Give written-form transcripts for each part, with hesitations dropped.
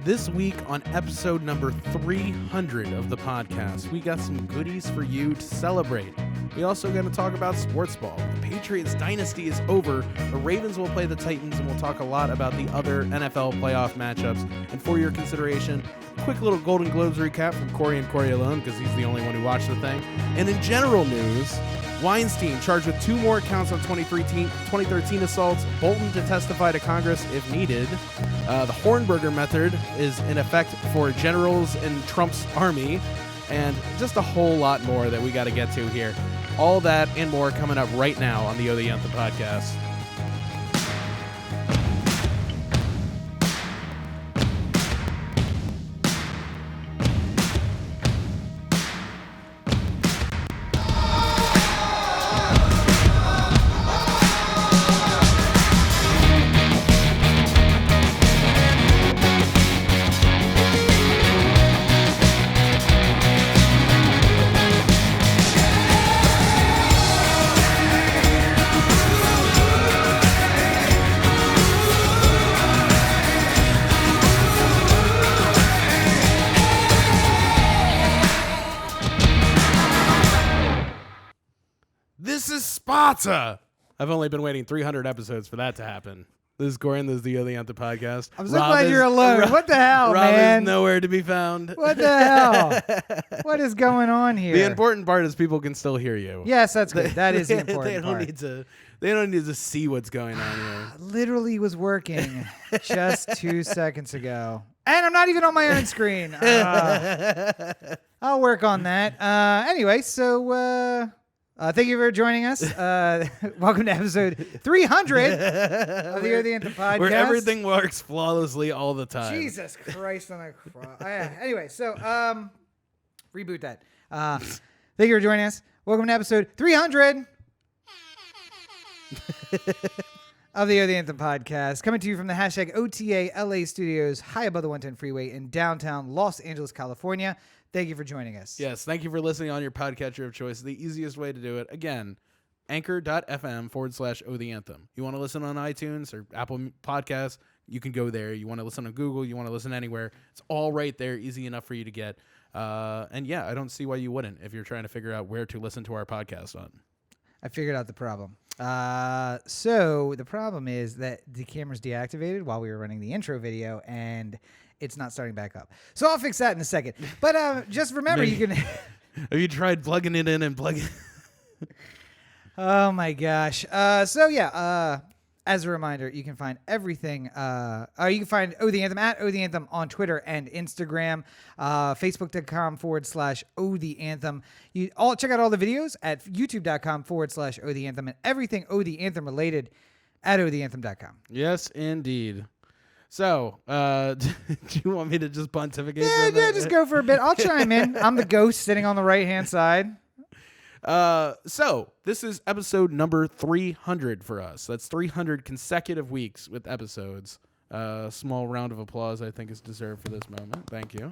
This week on episode number 300 of the podcast, we got some goodies for you to celebrate. We also going to talk about sports ball. The Patriots dynasty is over. The Ravens will play the Titans, and we'll talk a lot about the other NFL playoff matchups. And for your consideration, quick little Golden Globes recap from Corey and Corey alone, because he's the only one who watched the thing. And in general news, Weinstein charged with 2 more counts on 2013 assaults, Bolton to testify to Congress if needed. The Hornberger method is in effect for generals in Trump's army, and just a whole lot more that we got to get to here. All that and more coming up right now on the O The Anthem podcast. This is Sparta! I've only been waiting 300 episodes for that to happen. This is Corin, this is the O The Anthem podcast. I'm so glad you're alone. What the hell, Rob man? is nowhere to be found. What the hell? What is going on here? The important part is people can still hear you. Yes, that's good. That is the important part. They don't need to see what's going on here. Literally was working just 2 seconds ago. And I'm not even on my own screen. I'll work on that. Anyway, so... thank you for joining us. Welcome to episode 300 of the O The Anthem podcast. Where everything works flawlessly all the time. Jesus Christ on a cross. Anyway, so reboot that. Thank you for joining us. Welcome to episode 300 of the O The Anthem podcast. Coming to you from the hashtag OTA LA studios high above the 110 freeway in downtown Los Angeles, California. Thank you for joining us. Yes, thank you for listening on your podcatcher of choice. The easiest way to do it, again, anchor.fm/O The Anthem. You want to listen on iTunes or Apple Podcasts, you can go there. You want to listen on Google, you want to listen anywhere. It's all right there, easy enough for you to get. And yeah, I don't see why you wouldn't if you're trying to figure out where to listen to our podcast on. I figured out the problem. So the problem is that the camera's deactivated while we were running the intro video, and it's not starting back up. So I'll fix that in a second. But just remember, you can... Have you tried plugging it in and plugging... Oh, my gosh. So, yeah, as a reminder, you can find everything. You can find O The Anthem at O The Anthem on Twitter and Instagram, Facebook.com/O The Anthem. Check out all the videos at YouTube.com/O The Anthem, and everything O The Anthem related at OTheAnthem.com. Yes, indeed. So, do you want me to just pontificate? Yeah, just go for a bit. I'll chime in. I'm the ghost sitting on the right-hand side. So this is episode number 300 for us. That's 300 consecutive weeks with episodes. Small round of applause, I think, is deserved for this moment. Thank you.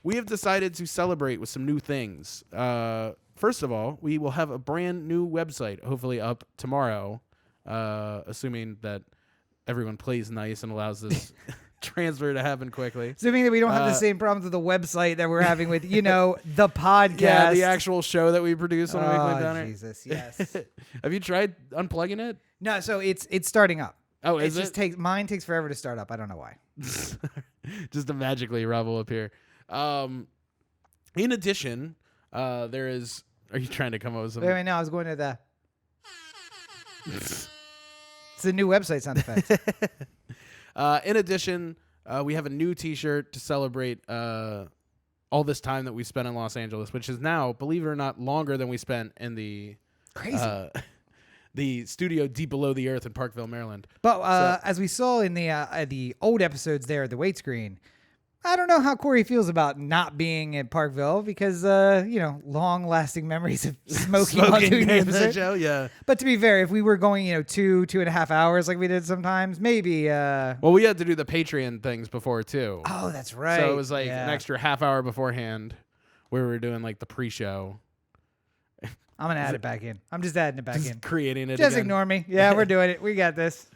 We have decided to celebrate with some new things. First of all, we will have a brand new website, hopefully up tomorrow, assuming that everyone plays nice and allows this transfer to happen quickly. Assuming that we don't have the same problems with the website that we're having with, the podcast. Yeah, the actual show that we produce on a weekly downer. Oh, Jesus, yes. Have you tried unplugging it? No, so it's starting up. Oh, is it? Mine takes forever to start up. I don't know why. Just to magically Rob will appear. In addition, there is... Are you trying to come up with something? Wait, no, I was going to the... It's a new website sound effect. In addition, we have a new T-shirt to celebrate all this time that we spent in Los Angeles, which is now, believe it or not, longer than we spent in the the studio deep below the earth in Parkville, Maryland. But as we saw in the old episodes there at the weight screen, I don't know how Corey feels about not being at Parkville because, long-lasting memories of smoking while doing the episode. Show, yeah. But to be fair, if we were going, 2.5 hours like we did sometimes, maybe. Well, we had to do the Patreon things before, too. Oh, that's right. So it was like an extra half hour beforehand where we were doing like the pre-show. I'm going to add it back in. I'm just adding it back in. Creating it Just again. ignore me. Yeah, we're doing it. We got this.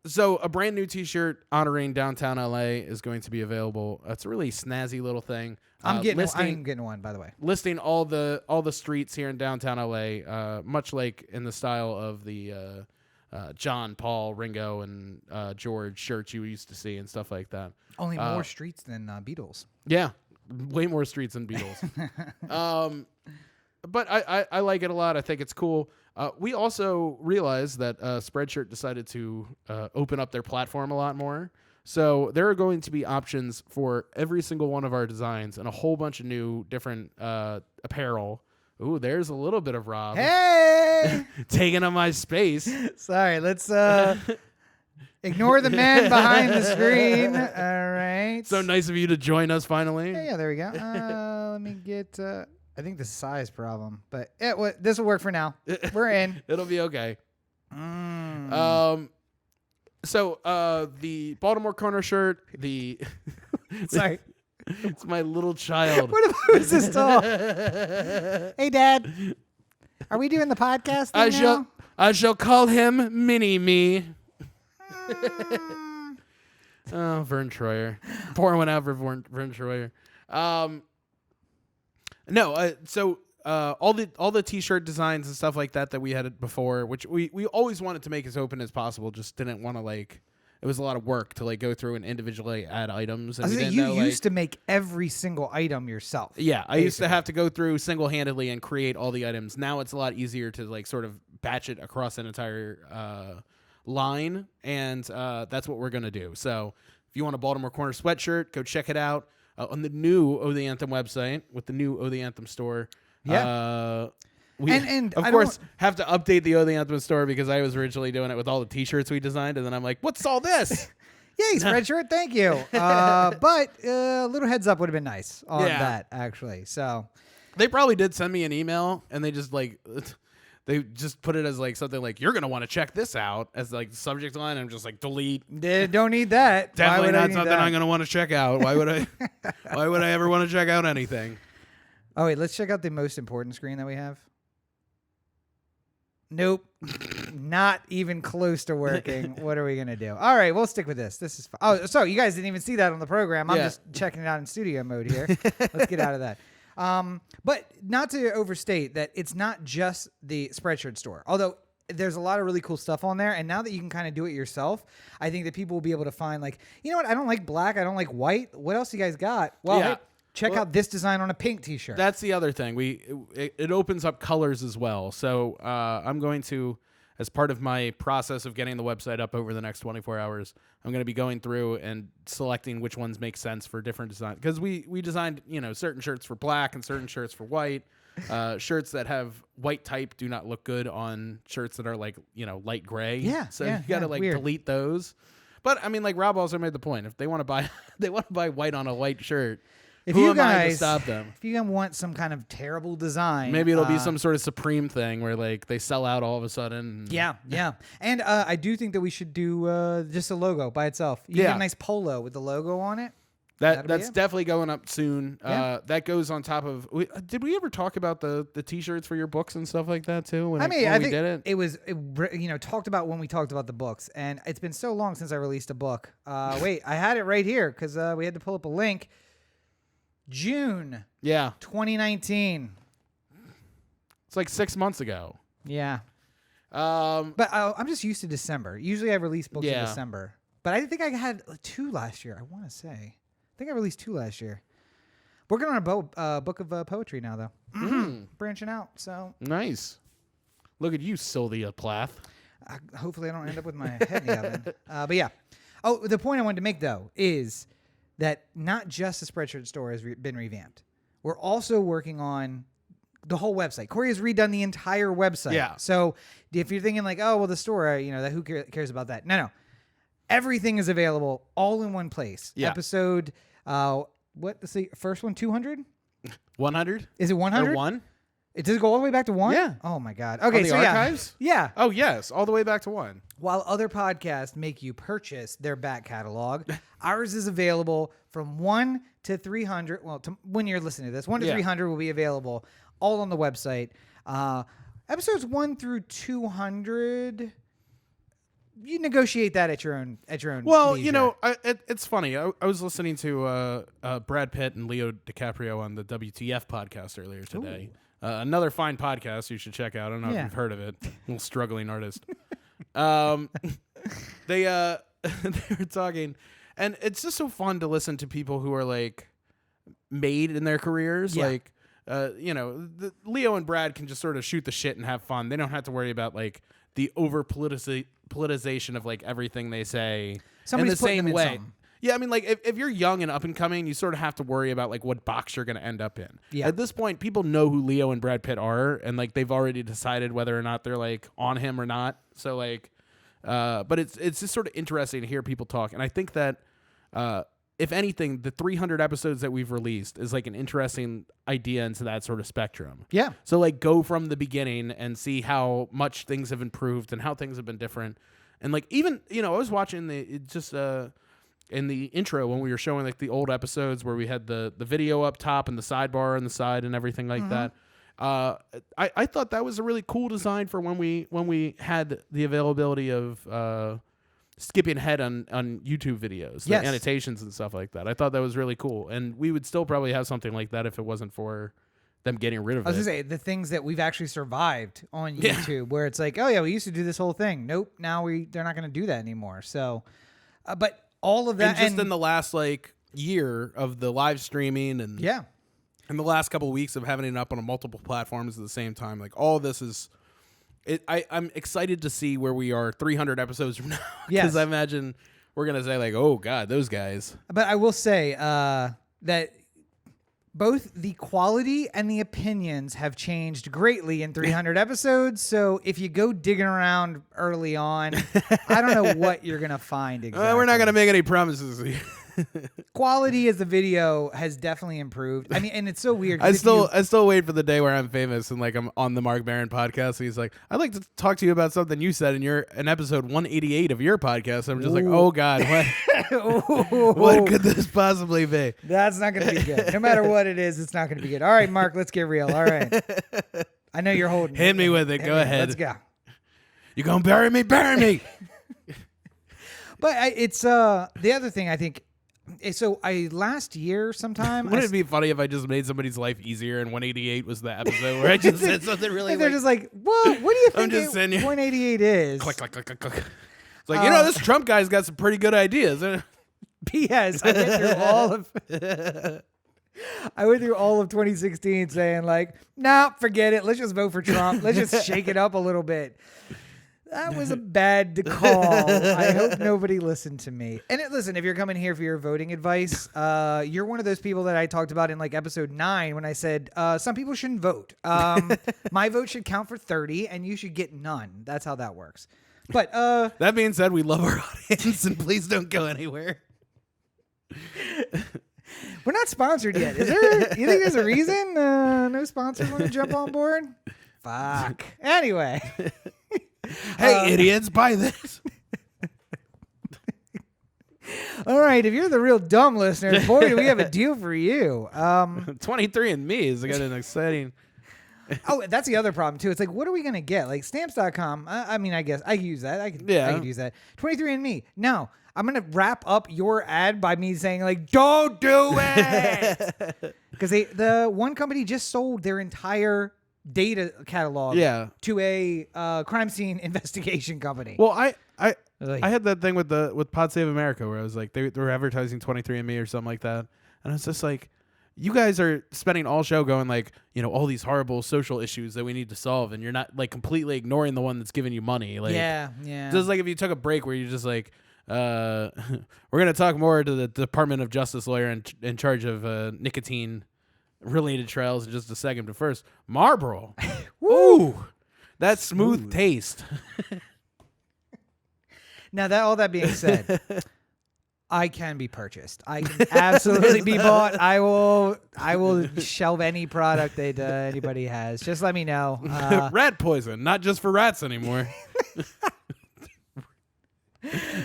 So a brand new T-shirt honoring downtown LA is going to be available. It's a really snazzy little thing. I'm getting one, by the way. Listing all the streets here in downtown LA, much like in the style of the John, Paul, Ringo, and George shirts you used to see and stuff like that. Only more streets than Beatles. Yeah, way more streets than Beatles. But I like it a lot. I think it's cool. We also realized that Spreadshirt decided to open up their platform a lot more. So there are going to be options for every single one of our designs and a whole bunch of new different apparel. Ooh, there's a little bit of Rob. Hey! Taking up my space. Sorry, let's ignore the man behind the screen. All right. So nice of you to join us finally. Yeah, there we go. Let me get... I think the size problem, but this will work for now. We're in. It'll be okay. So the Baltimore Corner shirt, Sorry. It's my little child. What if I was this tall? Hey, Dad. Are we doing the podcast now? I shall call him Mini-Me. Oh, Vern Troyer. Pour one out for Vern Troyer. So all the T-shirt designs and stuff like that we had before, which we always wanted to make as open as possible, just didn't want to it was a lot of work to go through and individually add items. And you used to make every single item yourself. Yeah, I used to have to go through single-handedly and create all the items. Now it's a lot easier to sort of batch it across an entire line, and that's what we're gonna do. So if you want a Baltimore Corner sweatshirt, go check it out on the new O The Anthem website with the new O The Anthem store. Yeah. We, of course, have to update the O The Anthem store because I was originally doing it with all the T-shirts we designed, and then I'm like, what's all this? Yay, Spreadshirt, thank you. But a little heads up would have been nice on that, actually. So they probably did send me an email, and they just they just put it as something you're gonna want to check this out as the subject line. I'm just delete. Don't need that. Definitely not something I'm gonna want to check out. Why would I? Why would I ever want to check out anything? Oh wait, let's check out the most important screen that we have. Nope. Not even close to working. What are we going to do? All right, we'll stick with this. This is fun. Oh, so you guys didn't even see that on the program. I'm just checking it out in studio mode here. Let's get out of that. But not to overstate that it's not just the Spreadshirt store. Although there's a lot of really cool stuff on there. And now that you can kind of do it yourself, I think that people will be able to find you know what? I don't like black. I don't like white. What else you guys got? Well, hey, check out this design on a pink T-shirt. That's the other thing. It opens up colors as well. So I'm going to, as part of my process of getting the website up over the next 24 hours, I'm going to be going through and selecting which ones make sense for different designs. Because we designed certain shirts for black and certain shirts for white. Shirts that have white type do not look good on shirts that are light gray. Yeah. So you got to delete those. But I mean, Rob also made the point. If they want to buy white on a white shirt. If Who you am guys I to stop them? If you want some kind of terrible design, maybe it'll be some sort of Supreme thing where they sell out all of a sudden. Yeah. And I do think that we should do just a logo by itself. You get a nice polo with the logo on it. That's definitely going up soon. Yeah. That goes on top of. Did we ever talk about the T-shirts for your books and stuff like that too? I think we did it was talked about when we talked about the books, and it's been so long since I released a book. Wait, I had it right here because we had to pull up a link. June 2019. It's 6 months ago. Yeah. But I'm just used to December. Usually I release books in December. But I think I had 2 last year, I want to say. I think I released 2 last year. Working on a book of poetry now, though. Branching out, so. Nice. Look at you, Sylvia Plath. Hopefully I don't end up with my head in the oven. But yeah. Oh, the point I wanted to make, though, is that not just the Spreadshirt store has been revamped. We're also working on the whole website. Corey has redone the entire website. Yeah. So if you're thinking the store, that who cares about that? No. Everything is available all in one place. Yeah. Episode, let's see, first one, 200? 100? Is it 100? Or 1? Does it go all the way back to 1? Yeah. Oh, my God. Okay, on the archives? Yeah. Oh, yes. All the way back to 1. While other podcasts make you purchase their back catalog, ours is available from 1 to 300. Well, when you're listening to this, 1 to 300 will be available all on the website. Episodes 1 through 200, you negotiate that at your own Well, leisure. it's funny. I was listening to Brad Pitt and Leo DiCaprio on the WTF podcast earlier today. Another fine podcast you should check out. I don't know if you've heard of it. Little struggling artist. They were talking, and it's just so fun to listen to people who are like made in their careers. Yeah. Like, Leo and Brad can just sort of shoot the shit and have fun. They don't have to worry about like the over politicization of like everything they say. Somebody's in the putting same them in way. something. Yeah, I mean, like if you're young and up and coming, you sort of have to worry about like what box you're going to end up in. Yeah. At this point, people know who Leo and Brad Pitt are, and like they've already decided whether or not they're like on him or not. So like, but it's just sort of interesting to hear people talk, and I think that if anything, the 300 episodes that we've released is like an interesting idea into that sort of spectrum. Yeah. So like go from the beginning and see how much things have improved and how things have been different, and like even I was watching in the intro when we were showing like the old episodes where we had the video up top and the sidebar on the side and everything like that. I thought that was a really cool design for when we had the availability of skipping ahead on YouTube videos, the annotations and stuff like that. I thought that was really cool, and we would still probably have something like that if it wasn't for them getting rid of it. I was gonna say the things that we've actually survived on YouTube, where it's like, oh yeah, we used to do this whole thing. Nope, now they're not going to do that anymore. So, but all of that, and just in the last like year of the live streaming and in the last couple of weeks of having it up on multiple platforms at the same time, like all this is. I'm excited to see where we are 300 episodes from now. Because I imagine we're going to say like, oh, God, those guys. But I will say that both the quality and the opinions have changed greatly in 300 episodes. So if you go digging around early on, I don't know what you're going to find exactly. We're not going to make any promises. Quality as the video has definitely improved. I mean, and it's so weird. I still wait for the day where I'm famous and like I'm on the Mark Barron podcast. And he's like, I'd like to talk to you about something you said in episode 188 of your podcast. I'm just like, oh God, what could this possibly be? That's not going to be good. No matter what it is, it's not going to be good. All right, Mark, let's get real. All right. I know you're holding. Hit me with it. Go ahead. Let's go. You gonna bury me? Bury me. But it's the other thing I think. So last year sometime. Wouldn't it be funny if I just made somebody's life easier and 188 was the episode where I just said something really they're just like, what do you think 188 is? Click, click, click, click, click. It's like, this Trump guy's got some pretty good ideas. P.S. I went through all of 2016 saying like, nah, forget it. Let's just vote for Trump. Let's just shake it up a little bit. That was a bad call. I hope nobody listened to me. And listen, if you're coming here for your voting advice, you're one of those people that I talked about in like episode 9 when I said some people shouldn't vote. My vote should count for 30 and you should get none. That's how that works. But that being said, we love our audience and please don't go anywhere. We're not sponsored yet. Is there? You think there's a reason no sponsors want to jump on board? Fuck. Anyway. Hey, idiots, buy this. All right, if you're the real dumb listener, boy, do we have a deal for you. 23andMe is got an exciting... Oh, that's the other problem, too. It's like, what are we going to get? Like, Stamps.com, I mean, I guess I can use that. I can use that. 23andMe, no. I'm going to wrap up your ad by me saying, like, don't do it! Because the one company just sold their entire data catalog to a crime scene investigation company. Well, I had that thing with Pod Save America where I was like, they were advertising 23andMe or something like that. And it's just like, you guys are spending all show going like, all these horrible social issues that we need to solve. And you're not like completely ignoring the one that's giving you money. Like, yeah. Just like if you took a break where you're just like, we're going to talk more to the Department of Justice lawyer in charge of nicotine related trials in just a second, but first, Marlboro. Ooh, that smooth taste. Now all that being said, I can be purchased. I can absolutely be bought. I will shelve any product that anybody has. Just let me know. Rat poison, not just for rats anymore.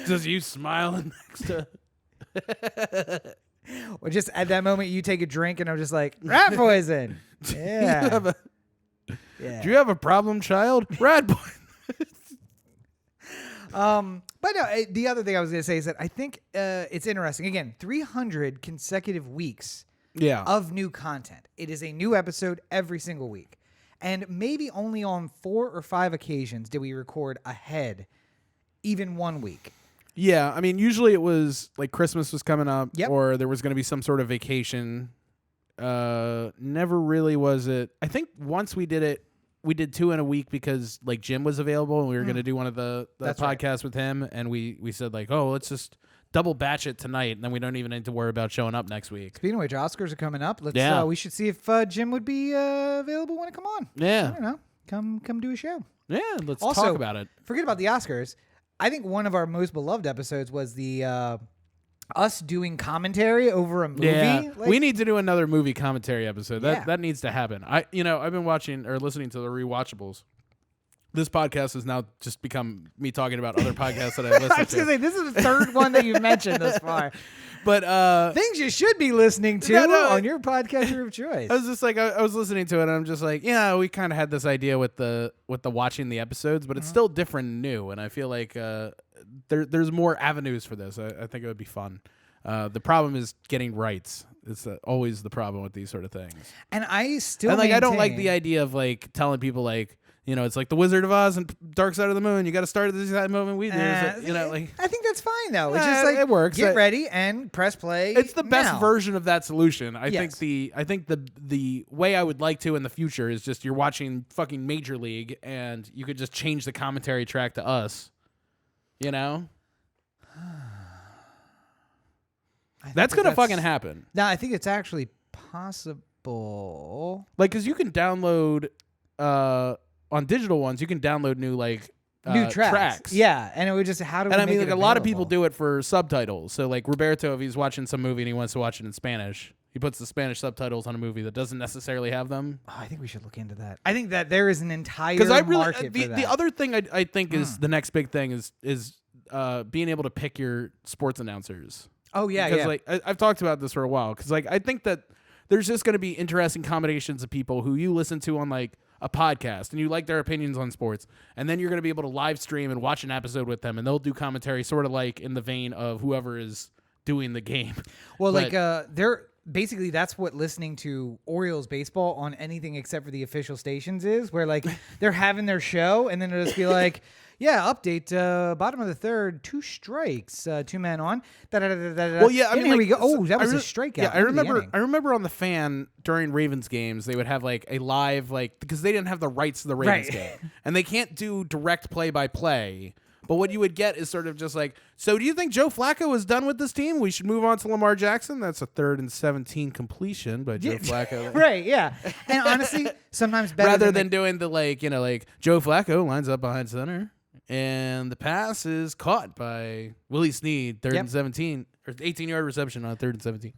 Just you smiling next to. Or just at that moment you take a drink and I'm just like, rat poison. Yeah. Do you have a problem, child? Rat poison. But no, the other thing I was going to say is that I think it's interesting. Again, 300 consecutive weeks of new content. It is a new episode every single week. And maybe only on 4 or 5 occasions did we record ahead, even 1 week. Yeah, I mean, usually it was like Christmas was coming up, or there was going to be some sort of vacation. Never really was it. I think once we did it, we did 2 in a week because like Jim was available and we were going to do one of the podcasts with him, and we said like, oh, let's just double batch it tonight, and then we don't even need to worry about showing up next week. Speaking of which, Oscars are coming up. Let's we should see if Jim would be available when it come on. Yeah, I don't know. Come do a show. Yeah, let's also, talk about it. Forget about the Oscars. I think one of our most beloved episodes was the us doing commentary over a movie. Yeah, we need to do another movie commentary episode. That needs to happen. I've been watching or listening to the rewatchables. This podcast has now just become me talking about other podcasts that I listen to. I was going to say, this is the third one that you've mentioned thus far. But things you should be listening to on your podcaster of choice. I was just like, I was listening to it, and I'm just like, yeah, we kind of had this idea with the watching the episodes, but it's still different and new, and I feel like there's more avenues for this. I think it would be fun. The problem is getting rights. It's always the problem with these sort of things. And I still I don't like the idea of like telling people like, it's like the Wizard of Oz and Dark Side of the Moon. You got to start at this moment. I think that's fine though. It's just like it works. Get ready and press play. It's the best version of that solution. I Yes. think the way I would like to in the future is just you're watching fucking Major League and you could just change the commentary track to us. That's gonna fucking happen. No, I think it's actually possible. Like, cause you can download on digital ones, you can download new new tracks. Yeah, and it would just how do we? And I mean, make like it a lot of people do it for subtitles. So like Roberto, if he's watching some movie and he wants to watch it in Spanish, he puts the Spanish subtitles on a movie that doesn't necessarily have them. Oh, I think we should look into that. I think that there is an entire market for that. The other thing I think is the next big thing is being able to pick your sports announcers. Oh yeah, because like I've talked about this for a while. Because like I think that there's just going to be interesting combinations of people who you listen to on like a podcast and you like their opinions on sports, and then you're going to be able to live stream and watch an episode with them, and they'll do commentary sort of like in the vein of whoever is doing the game. Well, they're basically that's what listening to Orioles baseball on anything except for the official stations is, where like they're having their show and then it'll just be like, yeah, update, bottom of the third, 2 strikes, 2 men on. Well, yeah, I mean, here we go. Oh, that was a strikeout. Yeah, I remember on the Fan during Ravens games, they would have like a live because they didn't have the rights to the Ravens game, and they can't do direct play-by-play. But what you would get is sort of just like, so do you think Joe Flacco is done with this team? We should move on to Lamar Jackson. That's a 3rd and 17 completion by Joe Flacco. Right, yeah. And honestly, sometimes better rather than doing the like Joe Flacco lines up behind center and the pass is caught by Willie Snead, 3rd and 17 or 18-yard reception on 3rd and 17.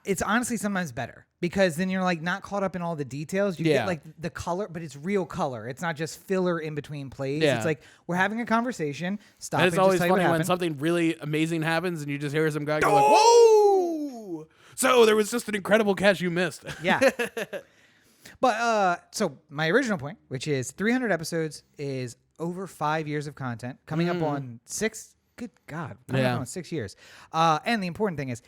It's honestly sometimes better because then you're like not caught up in all the details. You get like the color, but it's real color. It's not just filler in between plays. Yeah. It's like we're having a conversation. Stop. And it's always funny when something really amazing happens and you just hear some guy go like, "Whoa!" So there was just an incredible catch you missed. Yeah. But so my original point, which is 300 episodes, is over 5 years of content coming up on 6. Good God, coming up on 6 years. And the important thing is,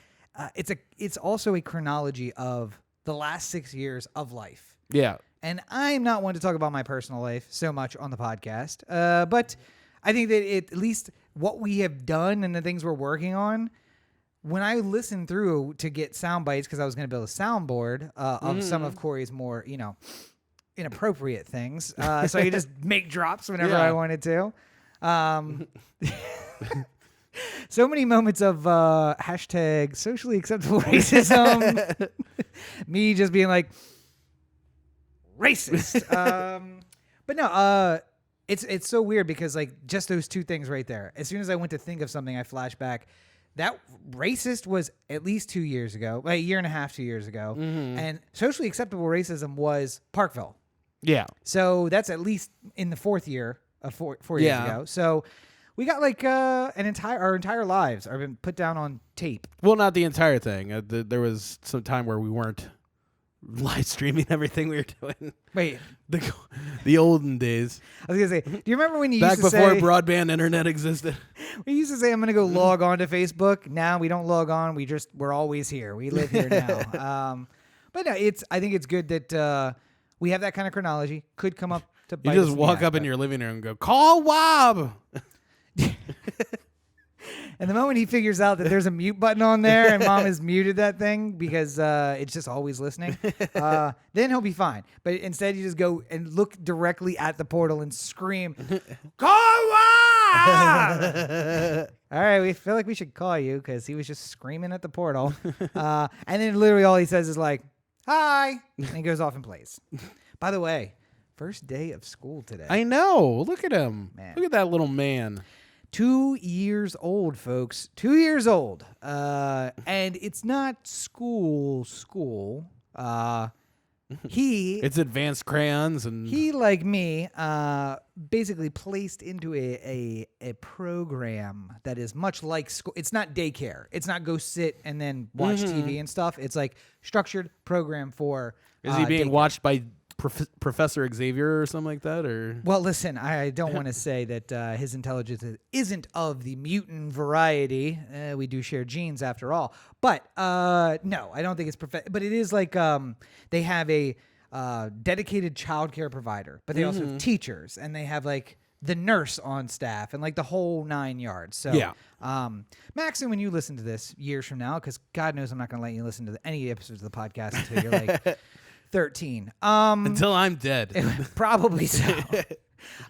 it's also a chronology of the last 6 years of life. Yeah. And I'm not one to talk about my personal life so much on the podcast, but I think that at least what we have done and the things we're working on, when I listened through to get sound bites, because I was going to build a soundboard of some of Corey's more, inappropriate things, so I could just make drops whenever I wanted to. So many moments of hashtag socially acceptable racism. Me just being like racist. But no, it's so weird because like just those 2 things right there. As soon as I went to think of something, I flash back. That racist was at least 2 years ago, like a year and a half, 2 years ago. Mm-hmm. And socially acceptable racism was Parkville. Yeah. So that's at least in the 4th year of 4 years ago. So we got like our entire lives are been put down on tape. Well, not the entire thing. There was some time where we weren't live streaming everything we were doing. Wait, The olden days. I was gonna say, do you remember when you Back used to before say broadband internet existed. we used to say I'm gonna go log on to Facebook? Now we don't log on. We're always here. We live here now. But no, I think it's good that we have that kind of chronology. Could come up to You bite just us in the walk ass, up in but- your living room and go, call Wob. And the moment he figures out that there's a mute button on there and mom has muted that thing because it's just always listening, then he'll be fine. But instead, you just go and look directly at the portal and scream, "Call Wob!" All right, we feel like we should call you because he was just screaming at the portal. And then literally all he says is like, "Hi," and he goes off and plays. By the way, first day of school today. I know. Look at him. Man. Look at that little man. 2 years old, folks. 2 years old. And it's not school. It's advanced crayons and He, like me, basically placed into a program that is much like school. It's not daycare. It's not go sit and then watch TV and stuff. It's like structured program for is he being daycare. watched by Professor Xavier or something like that? Or Well, listen, I don't want to say that his intelligence isn't of the mutant variety. We do share genes after all. But no, I don't think it's but it is like they have a dedicated childcare provider, but they also have teachers, and they have like the nurse on staff and like the whole 9 yards. So Yeah. Maxon, when you listen to this years from now, because God knows I'm not going to let you listen to any episodes of the podcast until you're like 13. until I'm dead. Probably so.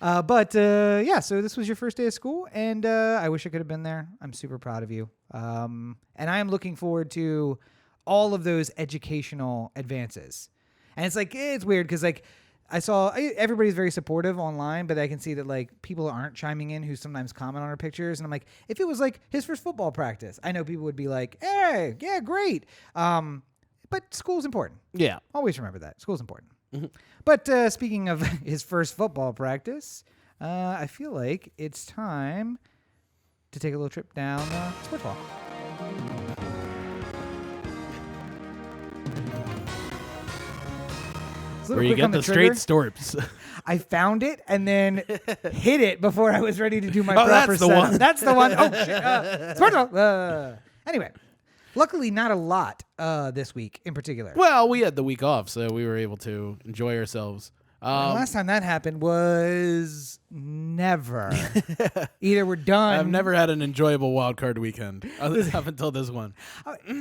But yeah, so this was your first day of school, and I wish I could have been there. I'm super proud of you. And I am looking forward to all of those educational advances. And it's like, it's weird because like I saw everybody's very supportive online, but I can see that like people aren't chiming in who sometimes comment on our pictures. And I'm like, if it was like his first football practice, I know people would be like, hey, yeah, great. But school's important. Yeah. Always remember that. School's important. But speaking of his first football practice, I feel like it's time to take a little trip down sports walk. Where you get the straight storps. I found it and then hit it before I was ready to do my Oh, proper that's the setup. one. That's the one. Oh, shit. Sports walk. Anyway, luckily not a lot this week in particular. Well, we had the week off, so we were able to enjoy ourselves. The last time that happened was never. Either we're done. I've never had an enjoyable wild card weekend up until this one.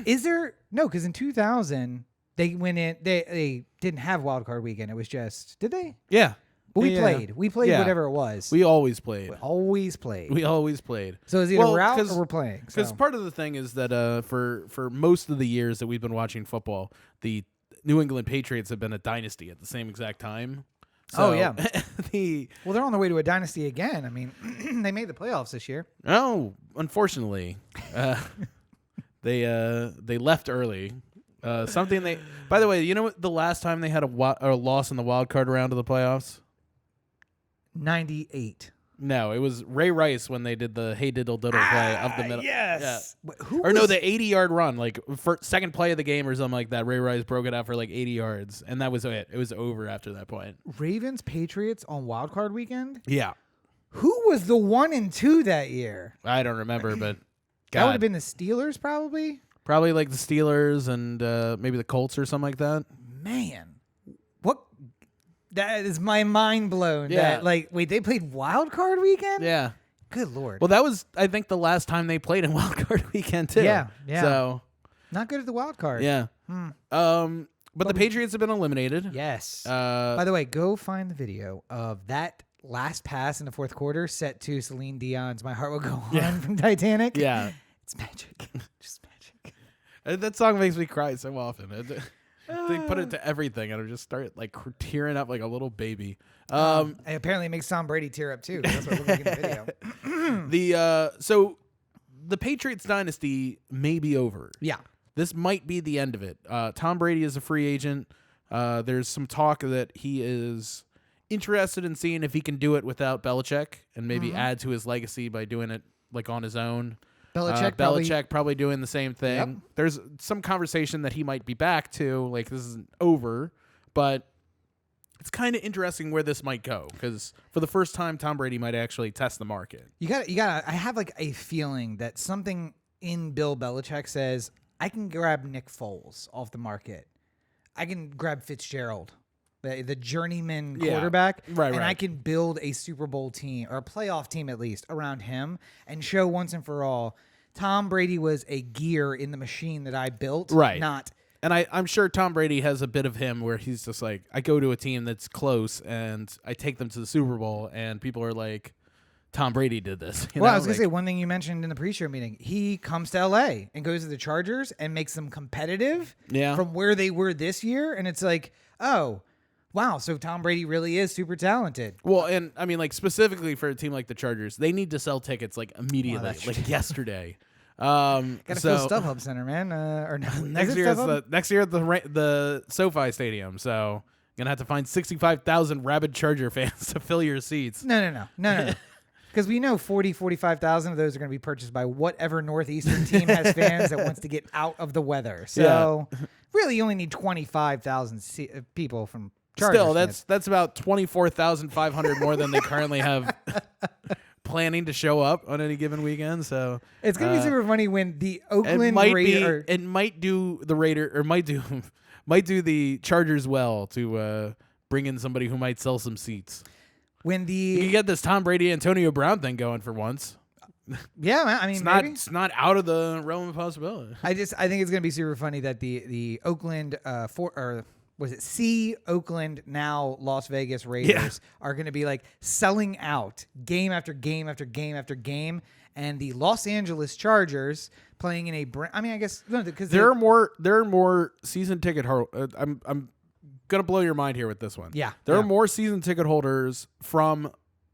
Is there? No, because in 2000 they went in. They didn't have wild card weekend. It was just. Did they? Yeah. Well, we Yeah. played. We played Yeah. whatever it was. We always played. always played. We always played. So it's either Well, we're out 'cause- or we're playing. Because So. part of the thing is that for most of the years that we've been watching football, the New England Patriots have been a dynasty at the same exact time. So, Oh, yeah. the Well, they're on their way to a dynasty again. I mean, they made the playoffs this year. oh, unfortunately, they left early. Something they. By the way, you know what? The last time they had a loss in the wild card round of the playoffs. 98. No, it was Ray Rice when they did the hey diddle diddle play of the middle. Yes. Who Or no, was- the 80-yard run, like second play of the game or something like that. Ray Rice broke it out for like 80 yards, and that was it. It was over after that point. Ravens Patriots on wild card weekend. Yeah, Who was the 1 and 2 that year? I don't remember, but That would God, have been the Steelers, probably. probably like the Steelers and maybe the Colts or something like that. Man, what? That is my mind blown. Yeah. That, like, wait, they played wild card weekend? Yeah. Good Lord. Well, that was I think the last time they played in wild card weekend too. Yeah, yeah. So Not good at the wild card. yeah. But the Patriots have been eliminated. Yes. Uh, By the way, go find the video of that last pass in the fourth quarter set to Celine Dion's "My Heart Will Go On" from Titanic. yeah. It's magic. Just magic. That song makes me cry so often. They put it to everything, and I just start like tearing up like a little baby. And apparently it makes Tom Brady tear up too. 'Cause that's what it looks like in the video. So the Patriots dynasty may be over. Yeah. This might be the end of it. Tom Brady is a free agent. There's some talk that he is interested in seeing if he can do it without Belichick and maybe add to his legacy by doing it like on his own. Belichick probably doing the same thing. Yep. There's some conversation that he might be back to. Like, this isn't over, but it's kind of interesting where this might go, because for the first time, Tom Brady might actually test the market. You got. I have like a feeling that something in Bill Belichick says, I can grab Nick Foles off the market. I can grab Fitzgerald, the journeyman quarterback, and I can build a Super Bowl team, or a playoff team at least, around him and show once and for all, Tom Brady was a gear in the machine that I built, not... And I'm sure Tom Brady has a bit of him where he's just like, I go to a team that's close and I take them to the Super Bowl, and people are like, Tom Brady did this. I was going to say, one thing you mentioned in the pre-show meeting, he comes to L.A. and goes to the Chargers and makes them competitive from where they were this year. And it's like, oh, wow, so Tom Brady really is super talented. Well, and I mean, like, specifically for a team like the Chargers, they need to sell tickets like immediately, like yesterday. Gotta fill StubHub Center, man. Or no, next year at the SoFi Stadium. So gonna have to find 65,000 rabid Charger fans to fill your seats. No. Because we know 45,000 of those are going to be purchased by whatever Northeastern team has fans that wants to get out of the weather. So really, you only need 25,000 people from Chargers. Still, that's about 24,500 more than they currently have planning to show up on any given weekend. So it's gonna be super funny when the Oakland Raiders might do the Chargers well to bring in somebody who might sell some seats. When you get this Tom Brady Antonio Brown thing going for once. Yeah, man. I mean, it's not out of the realm of possibility. I think it's gonna be super funny that the Oakland Oakland, now Las Vegas Raiders are going to be like selling out game after game after game after game, and the Los Angeles Chargers playing in I guess because there are more season ticket I'm gonna blow your mind here with this one. There are more season ticket holders from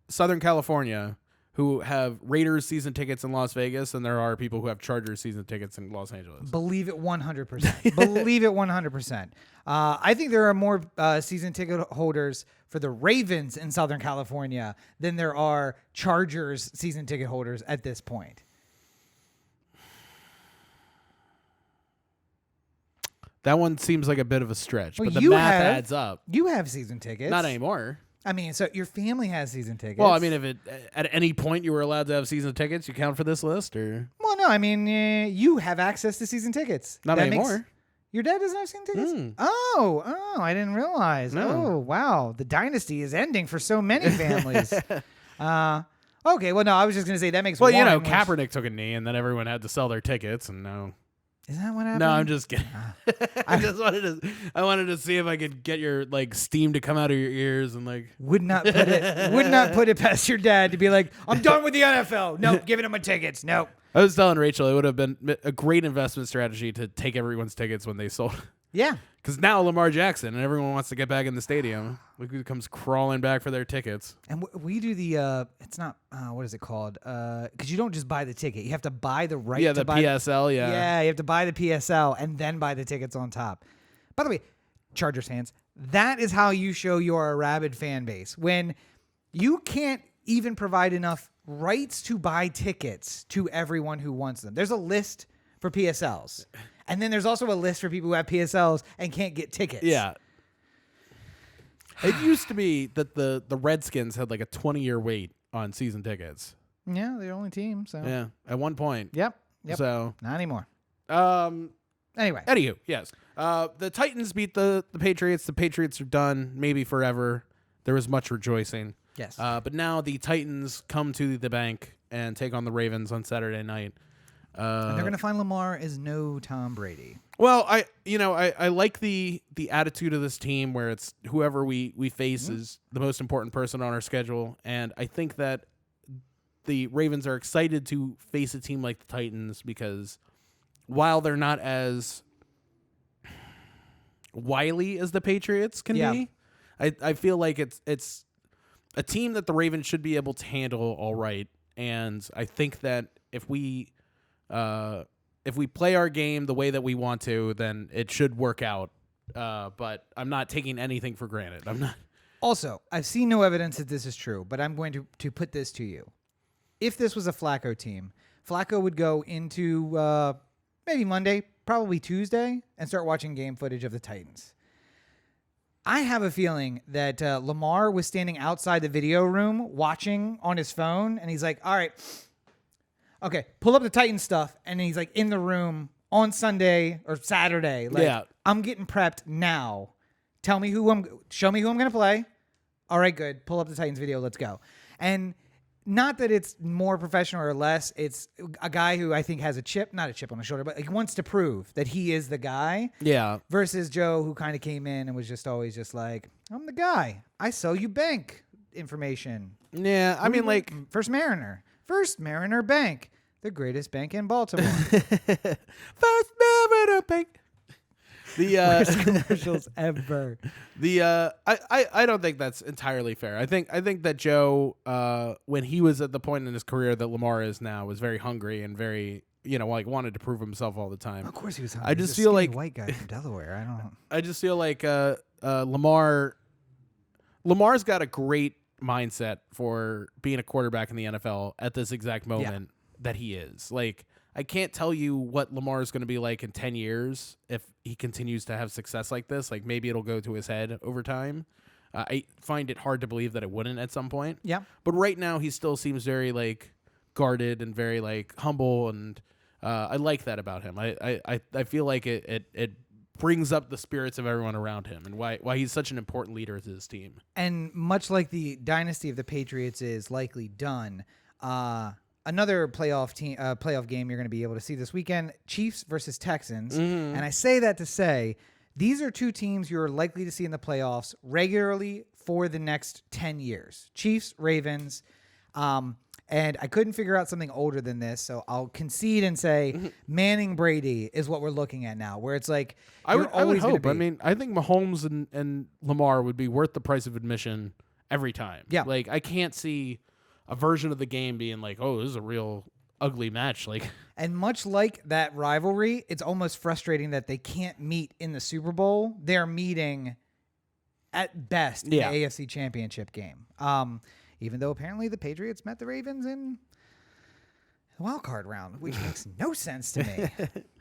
Southern California who have Raiders season tickets in Las Vegas than there are people who have Chargers season tickets in Los Angeles. Believe it 100%. Believe it 100%. I think there are more season ticket holders for the Ravens in Southern California than there are Chargers season ticket holders at this point. That one seems like a bit of a stretch, but the math adds up. You have season tickets. Not anymore. I mean, so your family has season tickets. Well, I mean, if at any point you were allowed to have season tickets, you count for this list, or? Well, no, I mean, you have access to season tickets. Not anymore. Your dad doesn't have season tickets? Oh, I didn't realize. No. Oh, wow. The dynasty is ending for so many families. Okay, well, no, I was just going to say that makes Well, Kaepernick took a knee, and then everyone had to sell their tickets, and now... Is that what happened? No, I'm just kidding. I wanted to see if I could get your steam to come out of your ears and would not put it past your dad to be like, I'm done with the NFL. Nope, giving him my tickets. Nope. I was telling Rachel it would have been a great investment strategy to take everyone's tickets when they sold. Yeah. Because now Lamar Jackson and everyone wants to get back in the stadium. Look who comes crawling back for their tickets. And we do the, it's not, what is it called? Because you don't just buy the ticket. You have to buy the right to buy. Yeah, the PSL, yeah. Yeah, you have to buy the PSL and then buy the tickets on top. By the way, Chargers fans, that is how you show you're a rabid fan base. When you can't even provide enough rights to buy tickets to everyone who wants them. There's a list for PSLs. And then there's also a list for people who have PSLs and can't get tickets. Yeah. It used to be that the Redskins had like a 20-year wait on season tickets. Yeah, they're the only team. So yeah, at one point. Yep. So not anymore. Anyway. Anywho, yes. The Titans beat the Patriots. The Patriots are done, maybe forever. There was much rejoicing. Yes. But now the Titans come to the bank and take on the Ravens on Saturday night. And they're going to find Lamar is no Tom Brady. Well, I like the attitude of this team where it's whoever we face is the most important person on our schedule, and I think that the Ravens are excited to face a team like the Titans because while they're not as wily as the Patriots can be, I feel like it's a team that the Ravens should be able to handle all right, and I think that if we play our game the way that we want to, then it should work out. But I'm not taking anything for granted. I'm not. Also, I've seen no evidence that this is true, but I'm going to put this to you. If this was a Flacco team, Flacco would go into maybe Monday, probably Tuesday, and start watching game footage of the Titans. I have a feeling that Lamar was standing outside the video room watching on his phone, and he's like, all right, okay, pull up the Titans stuff. And he's like in the room on Sunday or Saturday. Like, I'm getting prepped now. Show me who I'm going to play. All right, good. Pull up the Titans video. Let's go. And not that it's more professional or less. It's a guy who I think has not a chip on his shoulder, but he wants to prove that he is the guy. Yeah. Versus Joe, who kind of came in and was just always just like, I'm the guy. I sell you bank information. Yeah. I mean, like First Mariner Bank, the greatest bank in Baltimore. First Mariner Bank. The worst commercials ever. I don't think that's entirely fair. I think that Joe, when he was at the point in his career that Lamar is now, was very hungry and very, like wanted to prove himself all the time. Of course he was hungry. I just feel like white guy from Delaware. I just feel like Lamar's got a great mindset for being a quarterback in the NFL at this exact moment that he is. Like, I can't tell you what Lamar is going to be like in 10 years if he continues to have success like this. Like, maybe it'll go to his head over time. I find it hard to believe that it wouldn't at some point. Yeah. But right now, he still seems very, like, guarded and very, like, humble, and I like that about him. I feel like it brings up the spirits of everyone around him and why he's such an important leader to his team. And much like the dynasty of the Patriots is likely done, another playoff game you're going to be able to see this weekend, Chiefs versus Texans. And I say that to say these are two teams you're likely to see in the playoffs regularly for the next 10 years. Chiefs, Ravens. And I couldn't figure out something older than this, so I'll concede and say Manning Brady is what we're looking at now, where it's like I would hope. I mean, I think Mahomes and Lamar would be worth the price of admission every time. Yeah. Like, I can't see a version of the game being like, oh, this is a real ugly match. Like, and much like that rivalry, it's almost frustrating that they can't meet in the Super Bowl. They're meeting at best in the AFC Championship game. Even though apparently the Patriots met the Ravens in the wild card round, which makes no sense to me.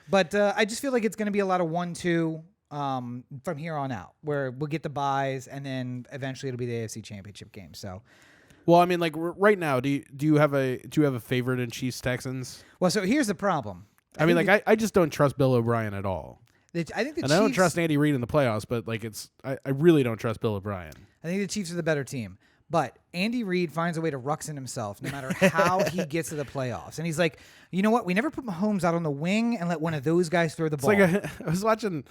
But I just feel like it's going to be a lot of 1-2 from here on out, where we'll get the buys, and then eventually it'll be the AFC Championship game. So. Well, I mean, like right now, do you have a favorite in Chiefs Texans? Well, so here's the problem. I just don't trust Bill O'Brien at all. I think the Chiefs, I don't trust Andy Reid in the playoffs, but like I really don't trust Bill O'Brien. I think the Chiefs are the better team. But Andy Reid finds a way to ruxin himself no matter how he gets to the playoffs. And he's like, you know what? We never put Mahomes out on the wing and let one of those guys throw the ball. Like I was watching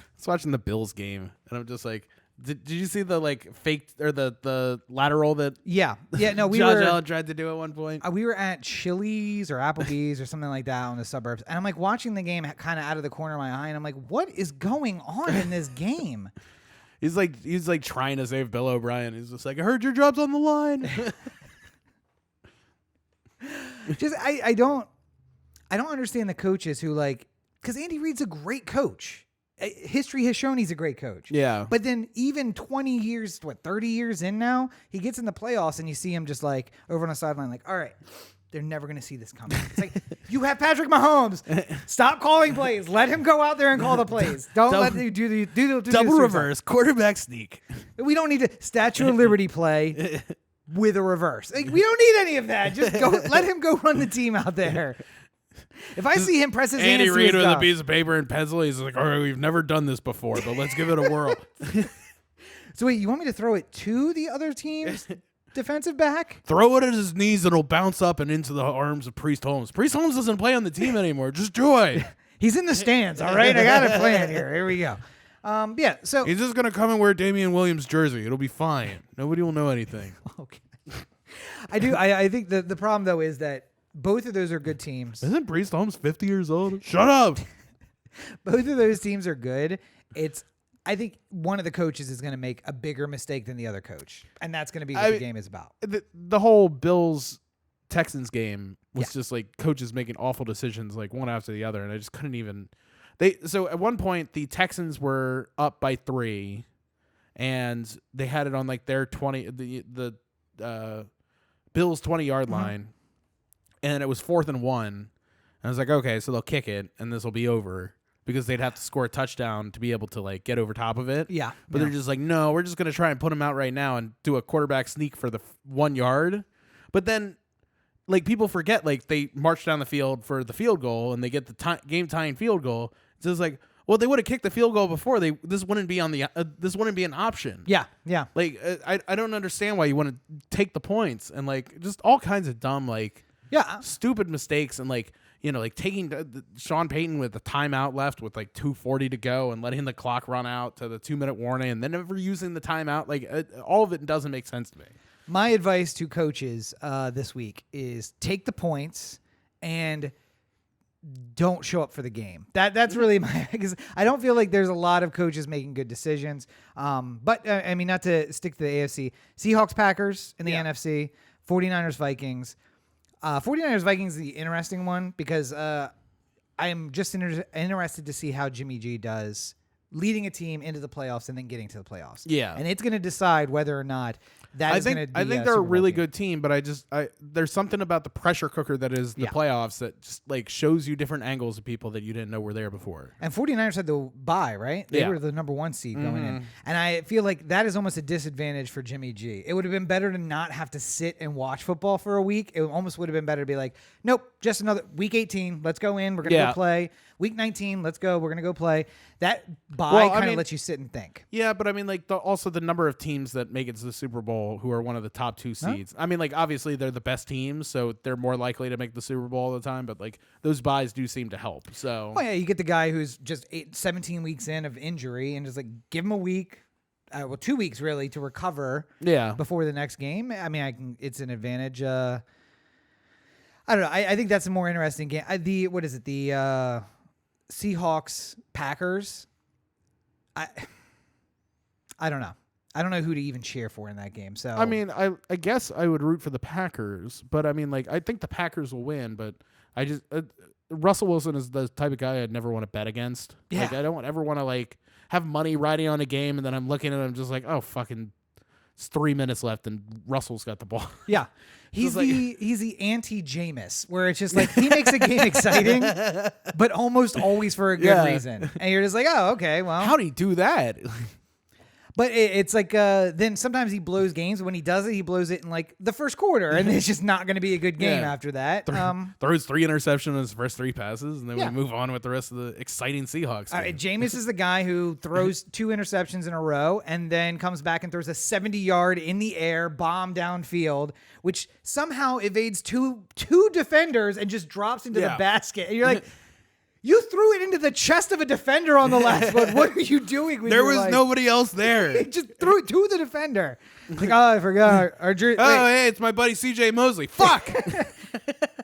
the Bills game, and I'm just like, did you see the like fake or the lateral that? Yeah. No, Josh Allen tried to do at one point. We were at Chili's or Applebee's or something like that in the suburbs, and I'm like watching the game kind of out of the corner of my eye, and I'm like, what is going on in this game? He's like trying to save Bill O'Brien. He's just like, I heard your job's on the line. I don't understand the coaches who like, because Andy Reid's a great coach. History has shown he's a great coach. Yeah. But then even 20 years, 30 years in now, he gets in the playoffs and you see him just like over on the sideline, like, all right, they're never going to see this coming. It's like, you have Patrick Mahomes. Stop calling plays. Let him go out there and call the plays. Don't let him do the double reverse quarterback sneak. We don't need to Statue of Liberty play with a reverse. Like, we don't need any of that. Just go. Let him go run the team out there. If I see him press his hands Andy to Reid his with a cuff, piece of paper and pencil, he's like, all right, we've never done this before, but let's give it a whirl. So wait, you want me to throw it to the other team's defensive back? Throw it at his knees, it'll bounce up and into the arms of Priest Holmes. Priest Holmes doesn't play on the team anymore. Just joy. He's in the stands, all right? I got a plan here. Here we go. So he's just gonna come and wear Damian Williams' jersey. It'll be fine. Nobody will know anything. Okay. I think the problem though is that both of those are good teams. Isn't Priest Holmes 50 years old? Shut up. Both of those teams are good. I think one of the coaches is going to make a bigger mistake than the other coach, and that's going to be what the game is about. The whole Bills-Texans game was just like coaches making awful decisions, like one after the other, and I just couldn't even. So at one point the Texans were up by 3, and they had it on like their 20, the Bills 20-yard line, and it was 4th and 1, I was like, okay, so they'll kick it, and this will be over because they'd have to score a touchdown to be able to like get over top of it. Yeah. But they're just like, no, we're just gonna try and put him out right now and do a quarterback sneak for the 1 yard. But then, like, people forget, like, they march down the field for the field goal and they get the game tying field goal. So it's like, well, they would have kicked the field goal before. This wouldn't be this wouldn't be an option. Yeah. Yeah. Like, I don't understand why you want to take the points and like just all kinds of dumb like stupid mistakes and like. Like taking Sean Payton with the timeout left with like 2:40 to go and letting the clock run out to the 2-minute warning and then never using the timeout. Like all of it doesn't make sense to me. My advice to coaches this week is take the points and don't show up for the game. That's really because I don't feel like there's a lot of coaches making good decisions. But I mean, not to stick to the AFC, Seahawks, Packers in the NFC, 49ers, Vikings. 49ers Vikings is the interesting one because I am just interested to see how Jimmy G does leading a team into the playoffs and then getting to the playoffs. Yeah. And it's going to decide whether or not I think they're a really good team, but there's something about the pressure cooker that is the playoffs that just like shows you different angles of people that you didn't know were there before. And 49ers had the bye, right? They were the number 1 seed going in. And I feel like that is almost a disadvantage for Jimmy G. It would have been better to not have to sit and watch football for a week. It almost would have been better to be like, nope, just another week 18. Let's go in. We're going to go play. Week 19, let's go. We're going to go play. That bye kind of lets you sit and think. Yeah, but I mean, like, also the number of teams that make it to the Super Bowl who are one of the top 2 seeds. Huh? I mean, like, obviously they're the best teams, so they're more likely to make the Super Bowl all the time, but, like, those buys do seem to help. So, well, yeah, you get the guy who's just 17 weeks in of injury and just, like, give him a week. 2 weeks, really, to recover before the next game. I mean, it's an advantage. I don't know. I think that's a more interesting game. What is it? The Seahawks Packers. I don't know. I don't know who to even cheer for in that game. So I mean, I guess I would root for the Packers, but I mean, like, I think the Packers will win. But I just Russell Wilson is the type of guy I'd never want to bet against. Yeah. Like, I don't ever want to like have money riding on a game and then I'm looking at him just like, oh fucking. It's 3 minutes left, and Russell's got the ball. Yeah, he's the anti-Jameis, where it's just like he makes a game exciting, but almost always for a good reason. And you're just like, oh, okay, well, how'd he do that? But it's like then sometimes he blows games. When he does it, he blows it in like the first quarter, and it's just not going to be a good game after that. Throws 3 interceptions in his first 3 passes, and then we move on with the rest of the exciting Seahawks game. Jameis is the guy who throws 2 interceptions in a row and then comes back and throws a 70-yard in the air bomb downfield, which somehow evades two defenders and just drops into the basket. And you're like, you threw it into the chest of a defender on the last one. What are you doing with There was nobody else there. He just threw it to the defender. Like, oh, I forgot. Our hey, it's my buddy CJ Mosley. Fuck.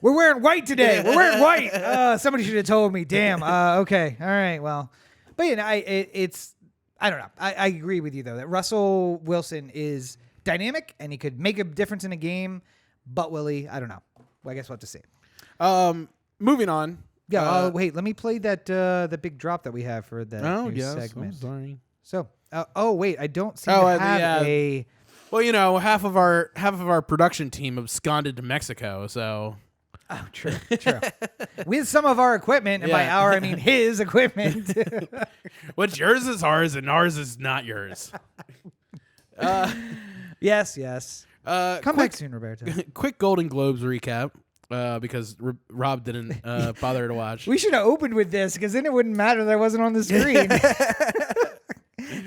We're wearing white today. We're wearing white. Somebody should have told me. Damn. Okay. All right. Well, but it's I don't know. I agree with you though that Russell Wilson is dynamic and he could make a difference in a game. But Willie, I don't know. Well, I guess we'll have to see. Moving on. Yeah. Wait. Let me play that the big drop that we have for that segment. I'm sorry. So. Wait. I don't seem to have a. Well, half of our production team absconded to Mexico, so. Oh, true. With some of our equipment, and by our I mean his equipment. What's yours is ours, and ours is not yours. Yes. Come back soon, Roberto. Quick Golden Globes recap. Because Rob didn't bother to watch. We should have opened with this because then it wouldn't matter that I wasn't on the screen.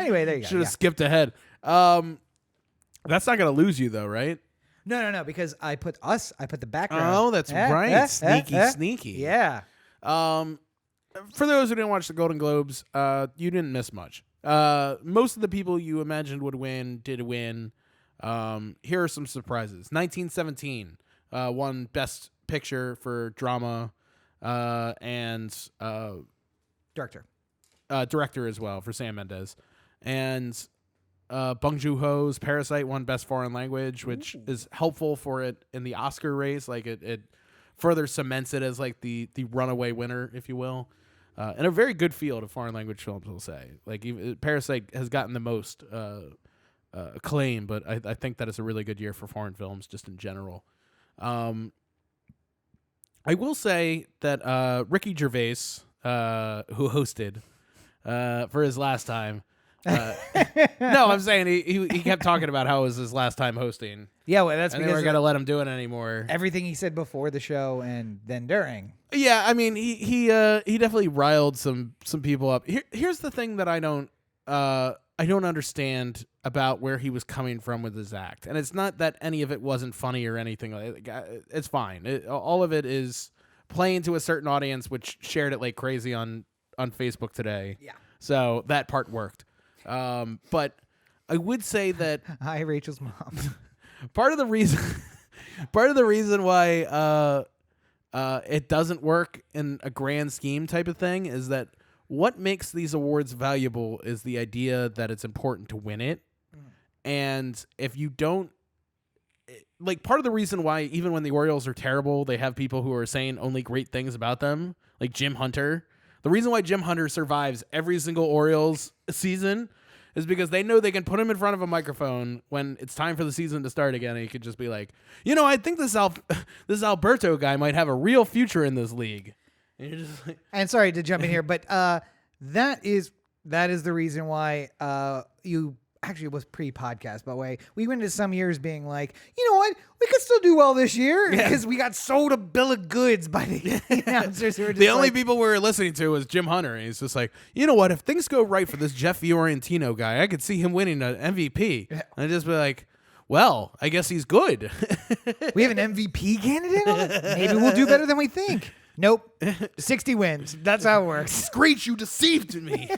Anyway, there you go. Should have skipped ahead. That's not going to lose you though, right? No, because I put the background. Oh, that's right. Sneaky. Yeah. For those who didn't watch the Golden Globes, you didn't miss much. Most of the people you imagined would win did win. Here are some surprises. 1917 won Best Picture for drama and director as well for Sam Mendes. And Bong Joon-ho's Parasite won Best Foreign Language, which is helpful for it in the Oscar race. Like it further cements it as like the runaway winner, if you will. And a very good field of foreign language films, I'll say. Like Parasite has gotten the most acclaim, but I think that it's a really good year for foreign films just in general. I will say that Ricky Gervais, who hosted for his last time. No, I'm saying he kept talking about how it was his last time hosting. Yeah, well, that's and because they weren't gonna let him do it anymore. everything he said before the show and then during. Yeah, I mean he definitely riled some people up. Here's the thing that I don't understand about where he was coming from with his act, and it's not that any of it wasn't funny or anything. It's fine. All of it is playing to a certain audience, which shared it like crazy on Facebook today. Yeah. So that part worked. But I would say that Hi, Rachel's mom. part of the reason why it doesn't work in a grand scheme type of thing is that what makes these awards valuable is the idea that it's important to win it. And if you don't, like, part of the reason why even when the Orioles are terrible, they have people who are saying only great things about them, like Jim Hunter. The reason why Jim Hunter survives every single Orioles season is because they know they can put him in front of a microphone when it's time for the season to start again, and he could just be like, I think this Alberto guy might have a real future in this league. And you're just like, and sorry to jump in here, but that is the reason why you actually, it was pre-podcast, by the way. We went into some years being like, you know what? We could still do well this year because we got sold a bill of goods by the announcers who were just the only people we were listening to was Jim Hunter. And he's just like, you know what? If things go right for this Jeff Fiorentino guy, I could see him winning an MVP. And I'd just be like, well, I guess he's good. We have an MVP candidate on it? Maybe we'll do better than we think. Nope. 60 wins. That's how it works. Screech, you deceived me.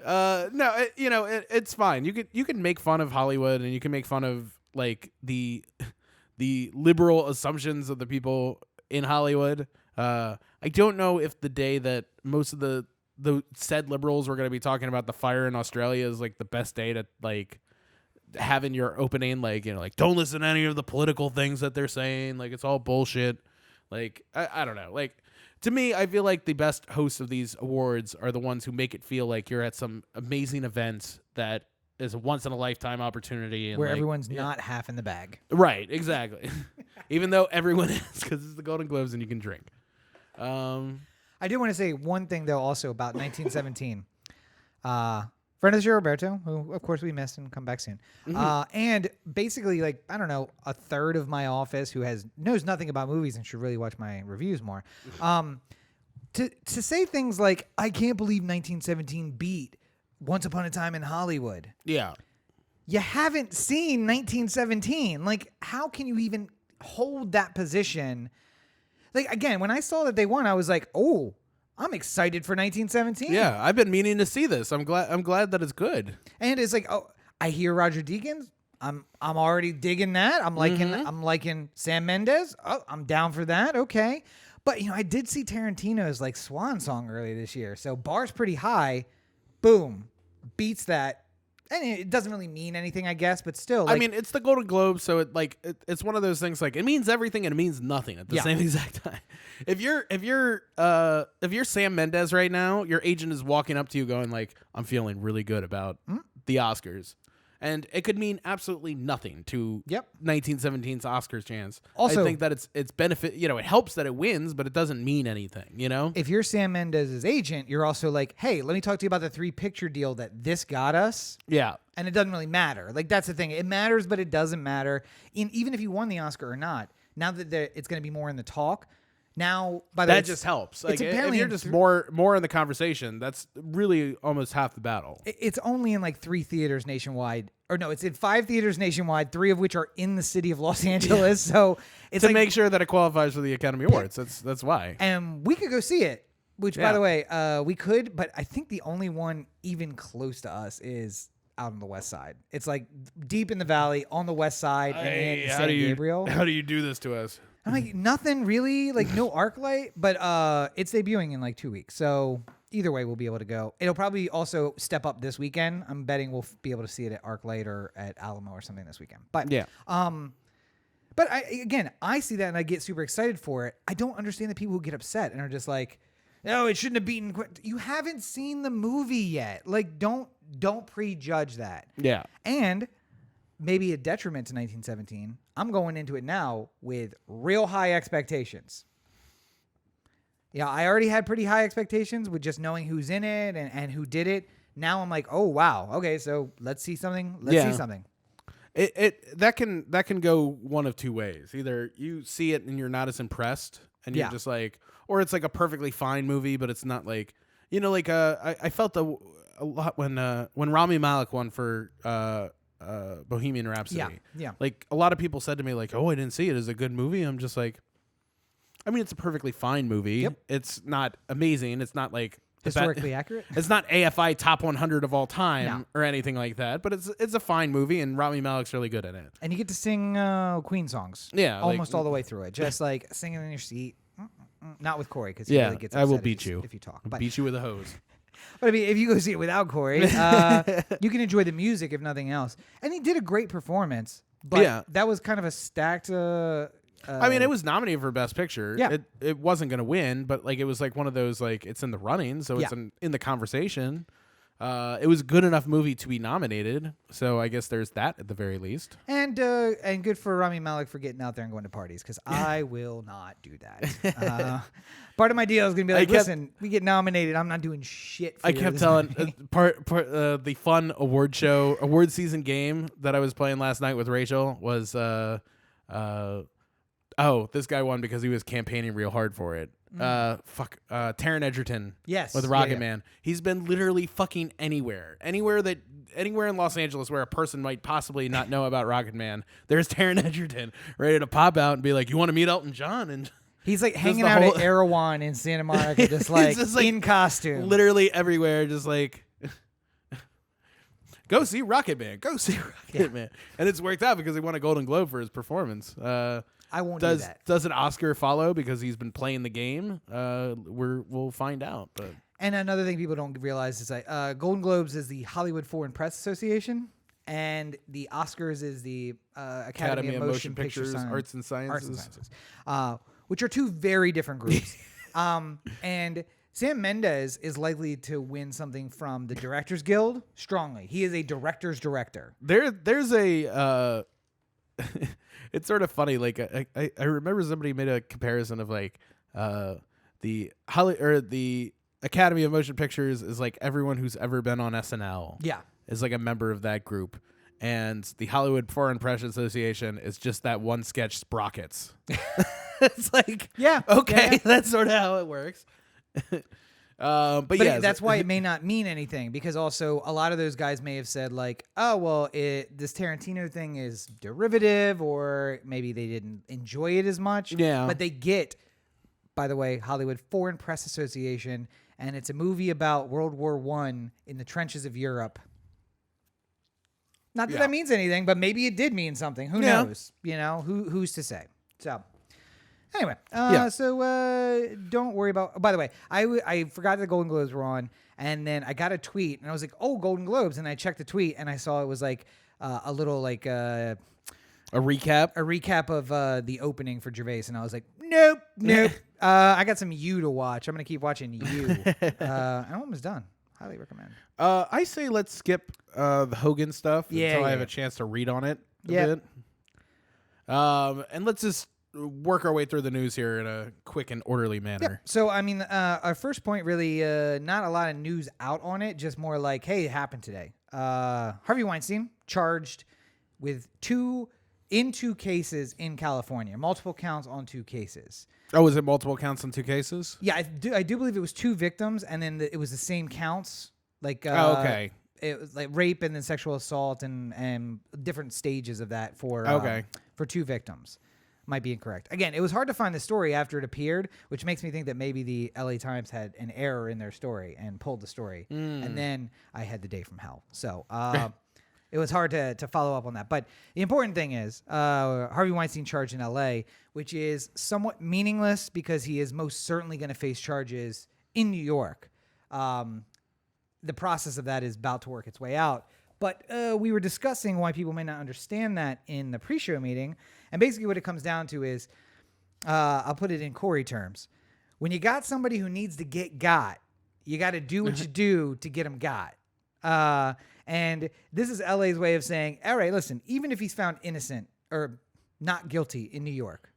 No, it's fine. You can make fun of Hollywood, and you can make fun of like the liberal assumptions of the people in Hollywood. I don't know if the day that most of the said liberals were going to be talking about the fire in Australia is like the best day to like have in your opening, like, like don't listen to any of the political things that they're saying. Like it's all bullshit. Like I don't know. Like, to me, I feel like the best hosts of these awards are the ones who make it feel like you're at some amazing event that is a once-in-a-lifetime opportunity. And where everyone's not half in the bag. Right, exactly. Even though everyone is, because it's the Golden Globes and you can drink. I do want to say one thing, though, also about 1917. Friend of the show, Roberto, who, of course, we missed and come back soon. And basically, like, I don't know, a third of my office who knows nothing about movies and should really watch my reviews more. To say things like, I can't believe 1917 beat Once Upon a Time in Hollywood. Yeah. You haven't seen 1917. Like, how can you even hold that position? Like, again, when I saw that they won, I was like, oh, I'm excited for 1917. Yeah, I've been meaning to see this. I'm glad that it's good. And it's like, oh, I hear Roger Deakins. I'm already digging that. I'm liking Sam Mendes. Oh, I'm down for that. Okay. But I did see Tarantino's like Swan Song earlier this year. So bar's pretty high. Boom. Beats that. And it doesn't really mean anything, I guess, but still. Like, I mean, it's the Golden Globe, so it's one of those things. Like, it means everything and it means nothing at the same exact time. If you're Sam Mendes right now, your agent is walking up to you going like, "I'm feeling really good about the Oscars," and it could mean absolutely nothing to 1917's Oscars chance. Also, I think that it's benefit. It helps that it wins, but it doesn't mean anything. If you're Sam Mendes' agent, you're also like, hey, let me talk to you about the 3-picture deal that this got us. Yeah. And it doesn't really matter. Like, that's the thing. It matters, but it doesn't matter. Even if you won the Oscar or not, now that it's going to be more in the talk. Now, by the way, that just helps. Like, if you're just more in the conversation, that's really almost half the battle. It's only in like 3 theaters nationwide. Or no, it's in 5 theaters nationwide, 3 of which are in the city of Los Angeles. So it's to make sure that it qualifies for the Academy Awards. That's why. And we could go see it, which, by the way, we could. But I think the only one even close to us is out on the west side. It's like deep in the valley on the west side in San Gabriel. How do you do this to us? I'm like, nothing really, like no ArcLight, but it's debuting in like 2 weeks. So either way, we'll be able to go. It'll probably also step up this weekend. I'm betting we'll be able to see it at ArcLight or at Alamo or something this weekend. But yeah. But I see that and I get super excited for it. I don't understand the people who get upset and are just like, no, it shouldn't have beaten. You haven't seen the movie yet. Like, don't prejudge that. Yeah. And maybe a detriment to 1917. I'm going into it now with real high expectations. Yeah, I already had pretty high expectations with just knowing who's in it and who did it. Now I'm like, oh wow, okay, so let's see something. Let's see something. That can go one of two ways. Either you see it and you're not as impressed, and you're just like, or it's like a perfectly fine movie, but it's not like, like I felt a lot when Rami Malek won for Bohemian Rhapsody. Yeah. Like a lot of people said to me like, oh, I didn't see it. Is it a good movie? I'm just like, I mean, it's a perfectly fine movie. Yep. It's not amazing. It's not like Historically accurate. It's not AFI top 100 of all time or anything like that, but it's a fine movie, and Rami Malek's really good in it. And you get to sing Queen songs. Yeah, almost all the way through it. Just like singing in your seat. Not with Corey, because he really gets upset I will beat you if you talk. I'll beat you with a hose. But I mean, if you go see it without Corey, you can enjoy the music if nothing else. And he did a great performance. But that was kind of a stacked. I mean, it was nominated for Best Picture. Yeah. It wasn't going to win, but like it was like one of those like it's in the running, so it's in the conversation. It was a good enough movie to be nominated, so I guess there's that at the very least. And good for Rami Malek for getting out there and going to parties, because I will not do that. Part of my deal is going to be like, listen, we get nominated, I'm not doing shit for I kept telling the fun award season game that I was playing last night with Rachel was this guy won because he was campaigning real hard for it. Taron Egerton. Yes. With Rocket Man. He's been literally fucking anywhere in Los Angeles where a person might possibly not know about Rocket Man. There's Taron Egerton ready to pop out and be like, "You want to meet Elton John?" And he's like hanging out at Erewhon in Santa Monica, just like in costume, literally everywhere, just like. Go see Rocket Man. Go see Rocket Man. And it's worked out because he won a Golden Globe for his performance. I won't do that. Does an Oscar follow because he's been playing the game? We'll find out. But and another thing people don't realize is that Golden Globes is the Hollywood Foreign Press Association, and the Oscars is the Academy of Motion Pictures, Arts and Sciences, which are two very different groups. And Sam Mendes is likely to win something from the Directors Guild strongly. He is a director's director. There's a. It's sort of funny. Like I remember somebody made a comparison of like the Academy of Motion Pictures is like everyone who's ever been on SNL. Yeah, is like a member of that group, and the Hollywood Foreign Press Association is just that one sketch Sprockets. It's like okay, that's sort of how it works. But that's why it may not mean anything, because also a lot of those guys may have said like, oh, well, this Tarantino thing is derivative, or maybe they didn't enjoy it as much. Yeah. But they get, by the way, Hollywood Foreign Press Association, and it's a movie about World War I in the trenches of Europe. Not that that means anything, but maybe it did mean something. Who knows? You know, who's to say? So. Anyway, so don't worry about. By the way, I forgot the Golden Globes were on, and then I got a tweet, and I was like, "Oh, Golden Globes," and I checked the tweet, and I saw it was like a little like a recap of the opening for Gervais, and I was like, "Nope." I got some You to watch. I'm gonna keep watching You. I'm almost done. Highly recommend. I say let's skip the Hogan stuff until I have a chance to read on it a bit. And let's just work our way through the news here in a quick and orderly manner. Yep. So, I mean, our first point really, not a lot of news out on it, just more like, hey, it happened today. Harvey Weinstein charged with two cases in California, multiple counts on 2 cases. Oh, was it multiple counts on 2 cases? Yeah, I do believe it was 2 victims, and then it was the same counts. Like, okay. It was like rape and then sexual assault and different stages of that for 2 victims. Might be incorrect. Again, it was hard to find the story after it appeared, which makes me think that maybe the LA Times had an error in their story and pulled the story. And then I had the day from hell. So it was hard to follow up on that. But the important thing is Harvey Weinstein charged in LA, which is somewhat meaningless because he is most certainly going to face charges in New York. The process of that is about to work its way out. But we were discussing why people may not understand that in the pre-show meeting. And basically what it comes down to is, I'll put it in Corey terms. When you got somebody who needs to get got, you got to do what you do to get them got. And this is LA's way of saying, all right, listen, even if he's found innocent, or not guilty in New York,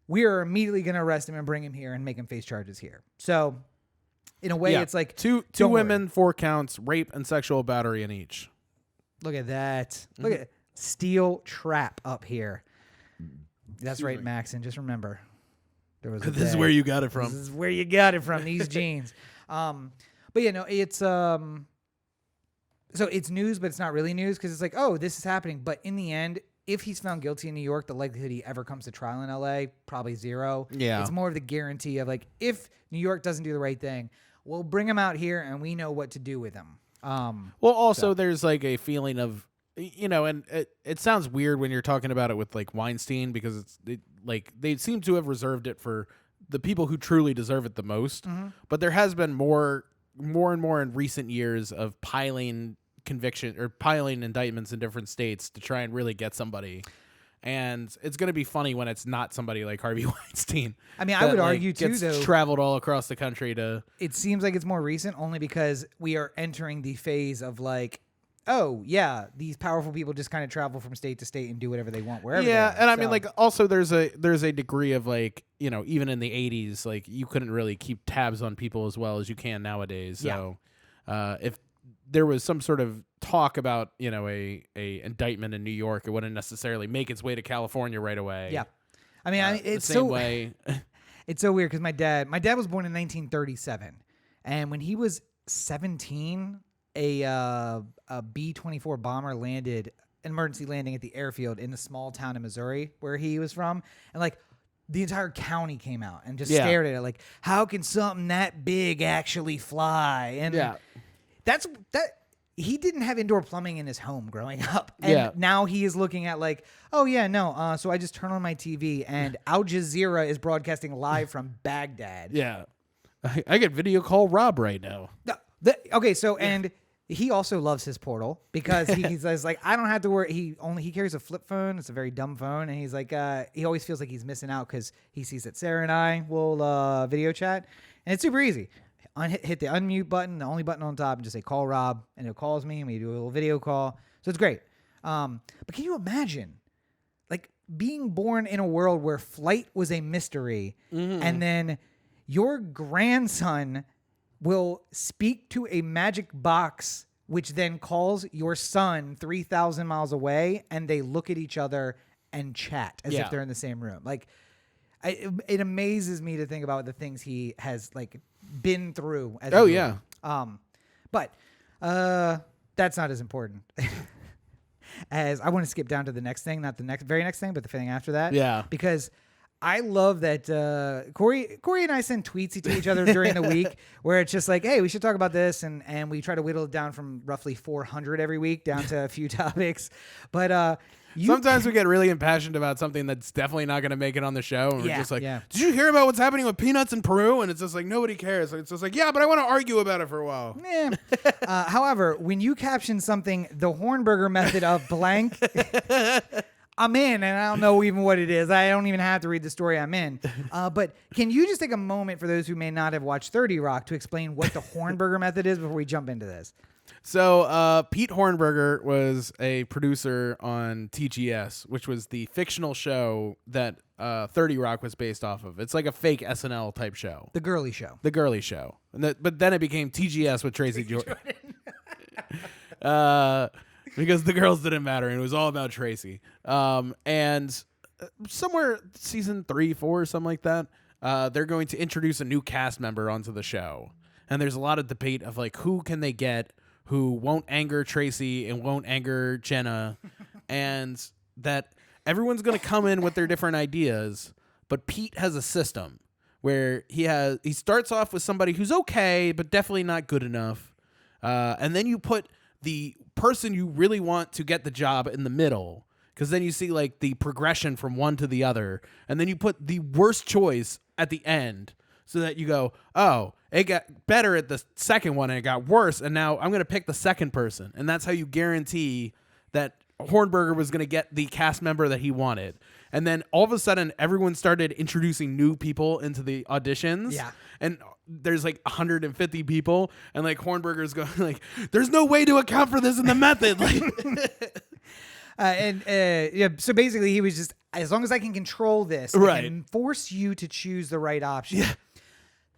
we are immediately going to arrest him and bring him here and make him face charges here. So in a way, it's like two women, 4 counts, rape and sexual battery in each. Look at that. Look at steel trap up here. That's right, Max. And just remember, there was this is where you got it from. This is where you got it from. These jeans. But you know, it's so it's news, but it's not really news because it's like, oh, this is happening. But in the end, if he's found guilty in New York, the likelihood he ever comes to trial in LA probably 0. Yeah, it's more of the guarantee of like, if New York doesn't do the right thing, we'll bring him out here and we know what to do with him. Well, also there's like a feeling of, you know, and it sounds weird when you're talking about it with like Weinstein because like they seem to have reserved it for the people who truly deserve it the most. Mm-hmm. But there has been more and more in recent years of piling indictments in different states to try and really get somebody. And it's going to be funny when it's not somebody like Harvey Weinstein. I mean, I would argue too, gets though, traveled all across the country to. It seems like it's more recent only because we are entering the phase of like, oh yeah, these powerful people just kind of travel from state to state and do whatever they want wherever. Yeah, they are. and I mean, like, also there's a degree of like, you know, even in the 80s, like you couldn't really keep tabs on people as well as you can nowadays. So, if there was some sort of talk about, you know, a indictment in New York, it wouldn't necessarily make its way to California right away. Yeah, I mean, it's the same so way. It's so weird because my dad was born in 1937, and when he was 17, a B-24 bomber landed, an emergency landing at the airfield in a small town in Missouri where he was from, and like the entire county came out and just stared at it like, how can something that big actually fly? And that's that. He didn't have indoor plumbing in his home growing up. And now he is looking at like, oh yeah, no. So I just turn on my TV and Al Jazeera is broadcasting live from Baghdad. Yeah. I get video call Rob right now. Okay. So, and he also loves his Portal because he says like, I don't have to worry. He carries a flip phone. It's a very dumb phone. And he's like, he always feels like he's missing out because he sees that Sarah and I will video chat, and it's super easy. Hit the unmute button, the only button on top, and just say call Rob, and it calls me, and we do a little video call. So it's great. But can you imagine, like, being born in a world where flight was a mystery, and then your grandson will speak to a magic box, which then calls your son 3,000 miles away, and they look at each other and chat as if they're in the same room. Like, it amazes me to think about the things he has like been through. But that's not as important as I want to skip down to the next thing, not the very next thing, but the thing after that. Yeah, because I love that Corey and I send tweets to each other during the week where it's just like, hey, we should talk about this, and we try to whittle it down from roughly 400 every week down to a few topics, but. Sometimes we get really impassioned about something that's definitely not going to make it on the show. And we're just like, did you hear about what's happening with peanuts in Peru? And it's just like, nobody cares. It's just like, yeah, but I want to argue about it for a while. However, when you caption something, the Hornberger method of blank, I'm in, and I don't know even what it is. I don't even have to read the story I'm in. But can you just take a moment for those who may not have watched 30 Rock to explain what the Hornberger method is before we jump into this? So Pete Hornberger was a producer on TGS, which was the fictional show that 30 Rock was based off of. It's like a fake SNL type show. The girly show. The girly show. But then it became TGS with Tracy Jordan. Because the girls didn't matter, and it was all about Tracy. And somewhere season 3, 4, something like that, they're going to introduce a new cast member onto the show. And there's a lot of debate of like, who can they get who won't anger Tracy and won't anger Jenna, and that everyone's going to come in with their different ideas, but Pete has a system where he starts off with somebody who's okay, but definitely not good enough, and then you put the person you really want to get the job in the middle, because then you see like the progression from one to the other, and then you put the worst choice at the end, so that you go, oh, it got better at the second one and it got worse, and now I'm going to pick the second person. And that's how you guarantee that Hornberger was going to get the cast member that he wanted. And then all of a sudden, everyone started introducing new people into the auditions. Yeah. And there's like 150 people, and like Hornberger's going like, there's no way to account for this in the method. Like, So basically, he was just, as long as I can control this, I can force you to choose the right option. Yeah.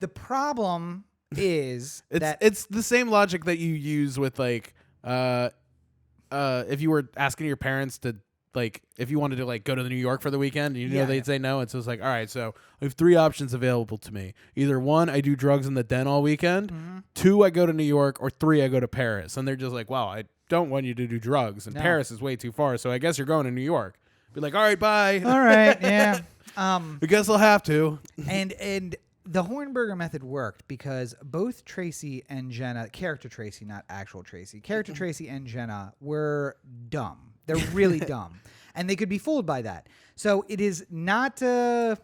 The problem is it's the same logic that you use with like if you were asking your parents to like if you wanted to like go to New York for the weekend, you know they'd say no, and so it's like, all right, so I have 3 options available to me. Either 1, I do drugs in the den all weekend, 2, I go to New York, or 3, I go to Paris. And they're just like, wow, I don't want you to do drugs, and Paris is way too far, so I guess you're going to New York. Be like, all right, bye. All right, yeah. I guess I'll have to. And the Hornberger method worked because both Tracy and Jenna, character Tracy, not actual Tracy, character Tracy and Jenna were dumb. They're really dumb. And they could be fooled by that. So it is not a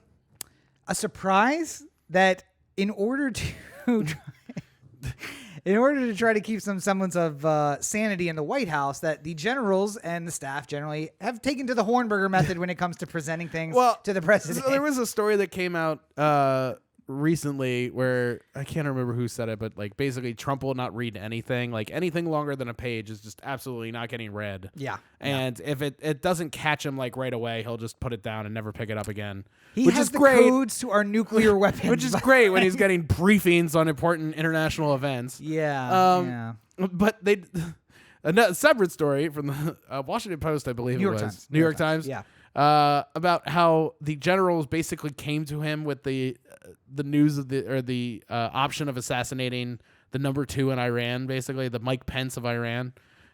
surprise that in order to try to keep some semblance of sanity in the White House, that the generals and the staff generally have taken to the Hornberger method when it comes to presenting things to the president. So there was a story that came out recently where I can't remember who said it, but like basically Trump will not read anything. Like anything longer than a page is just absolutely not getting read. Yeah. And if it doesn't catch him like right away, he'll just put it down and never pick it up again. He has the codes to our nuclear weapons. Which is great when he's getting briefings on important international events. Yeah. But a separate story from the Washington Post, I believe New York Times. Yeah. About how the generals basically came to him with the news of the option of assassinating the number 2 in Iran, basically the Mike Pence of Iran,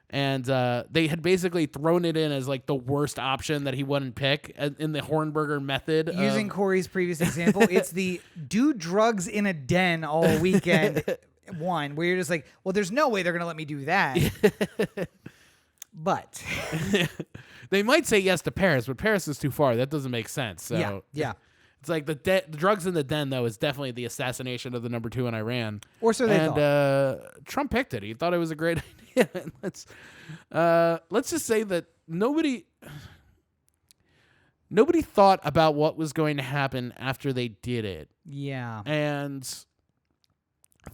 and they had basically thrown it in as like the worst option that he wouldn't pick in the Hornberger method. Using Corey's previous example, it's the do drugs in a den all weekend one, where you're just like, well, there's no way they're gonna let me do that. But they might say yes to Paris, but Paris is too far. That doesn't make sense. So yeah. It's like the drugs in the den, though, is definitely the assassination of the number 2 in Iran. Or so they thought. And Trump picked it. He thought it was a great idea. And let's just say that nobody thought about what was going to happen after they did it. Yeah. And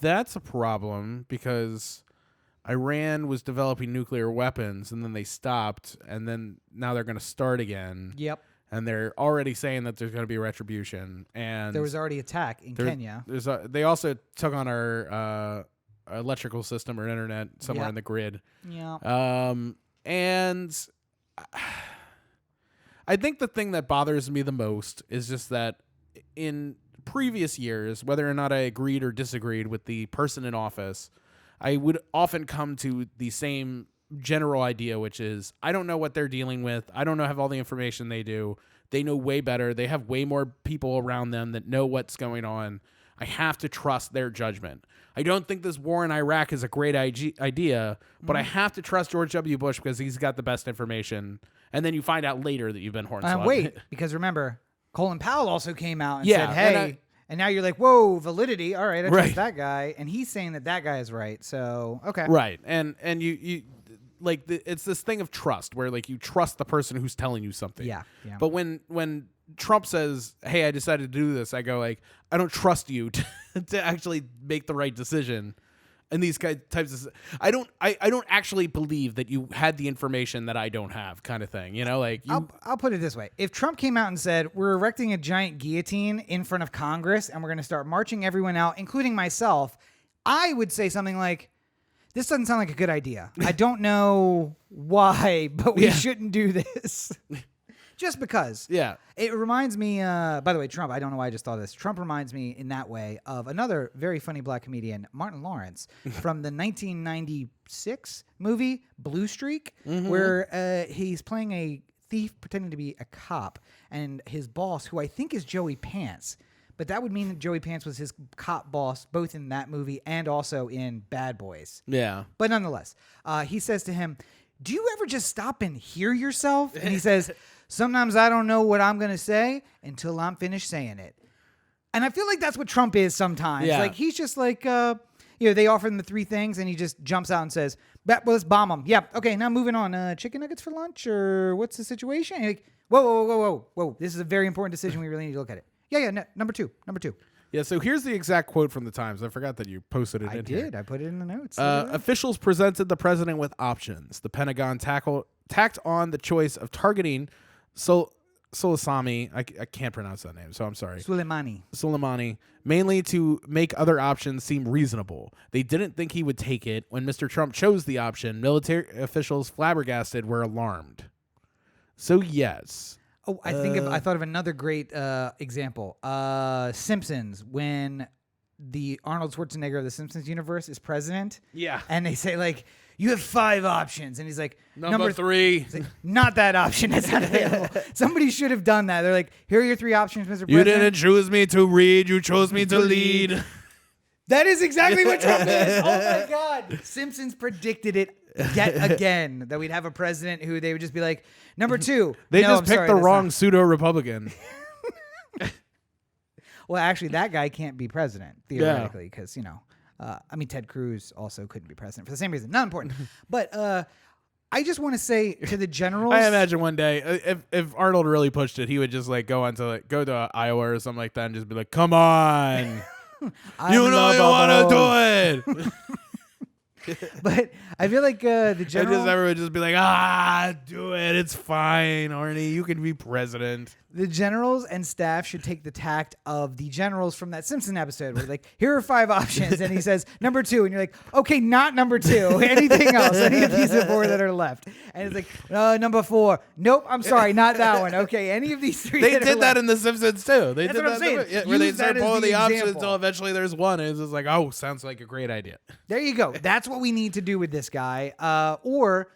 that's a problem because Iran was developing nuclear weapons, and then they stopped, and then now they're going to start again. Yep. And they're already saying that there's going to be retribution. And there was already attack in Kenya. They also took on our electrical system or internet somewhere in the grid. Yeah. And I think the thing that bothers me the most is just that in previous years, whether or not I agreed or disagreed with the person in office, I would often come to the same general idea, which is I don't know what they're dealing with. I don't have all the information they do. They know way better. They have way more people around them that know what's going on. I have to trust their judgment. I don't think this war in Iraq is a great idea, but I have to trust George W. Bush because he's got the best information. And then you find out later that you've been hornswoggled. Wait, because remember, Colin Powell also came out and said, hey, and now you're like, whoa, validity. All right, I trust that guy. And he's saying that guy is right. So, okay. Right. And you like it's this thing of trust where like you trust the person who's telling you something. Yeah. But when Trump says, hey, I decided to do this, I go like, I don't trust you to actually make the right decision. And these types of, I don't actually believe that you had the information that I don't have, kind of thing. You know, like I'll put it this way: if Trump came out and said we're erecting a giant guillotine in front of Congress and we're going to start marching everyone out, including myself, I would say something like, "This doesn't sound like a good idea. I don't know why, but we shouldn't do this." Just because. Yeah. It reminds me, by the way, Trump, I don't know why I just thought of this. Trump reminds me in that way of another very funny black comedian, Martin Lawrence, from the 1996 movie Blue Streak, where he's playing a thief pretending to be a cop, and his boss, who I think is Joey Pants, but that would mean that Joey Pants was his cop boss both in that movie and also in Bad Boys. Yeah. But nonetheless, he says to him, "Do you ever just stop and hear yourself?" And he says, "Sometimes I don't know what I'm going to say until I'm finished saying it." And I feel like that's what Trump is sometimes. Yeah. Like, he's just like, they offer him the 3 things, and he just jumps out and says, well, let's bomb them. Yeah, okay, now moving on. Chicken nuggets for lunch, or what's the situation? And like, whoa. This is a very important decision. We really need to look at it. Yeah, number two. Yeah, so here's the exact quote from the Times. I forgot that you posted it in here. I did. I put it in the notes. Officials presented the president with options. The Pentagon tacked on the choice of targeting Soleimani. I can't pronounce that name, so I'm sorry. Soleimani, mainly to make other options seem reasonable. They didn't think he would take it. When Mr. Trump chose the option, military officials flabbergasted were alarmed. So yes. Oh, I thought of another great example. Simpsons, when the Arnold Schwarzenegger of the Simpsons universe is president. Yeah. And they say, like, you have 5 options. And he's like, number 3. He's like, not that option. That's not available. Somebody should have done that. They're like, here are your 3 options, Mr. President. You didn't choose me to read. You chose me to lead. That is exactly what Trump is. Oh, my God. Simpsons predicted it yet again, that we'd have a president who they would just be like, number 2. They just picked the wrong pseudo-Republican. Well, actually, that guy can't be president, theoretically, because, Ted Cruz also couldn't be president for the same reason. Not important. But I just want to say to the generals. I imagine one day, if Arnold really pushed it, he would just go to Iowa or something like that and just be like, come on. You know you want to do it. But I feel like the general. Everyone would just be like, do it. It's fine, Arnie. You can be president. The generals and staff should take the tact of the generals from that Simpson episode where like, here are 5 options. And he says, number 2. And you're like, okay, not number 2. Anything else? Any of these 4 that are left? And it's like, number 4. Nope, I'm sorry, not that one. Okay, any of these 3 They did that in The Simpsons, too. That's what I'm saying. Where they start pulling the options until eventually there's one. And it's just like, oh, sounds like a great idea. There you go. That's what we need to do with this guy. Or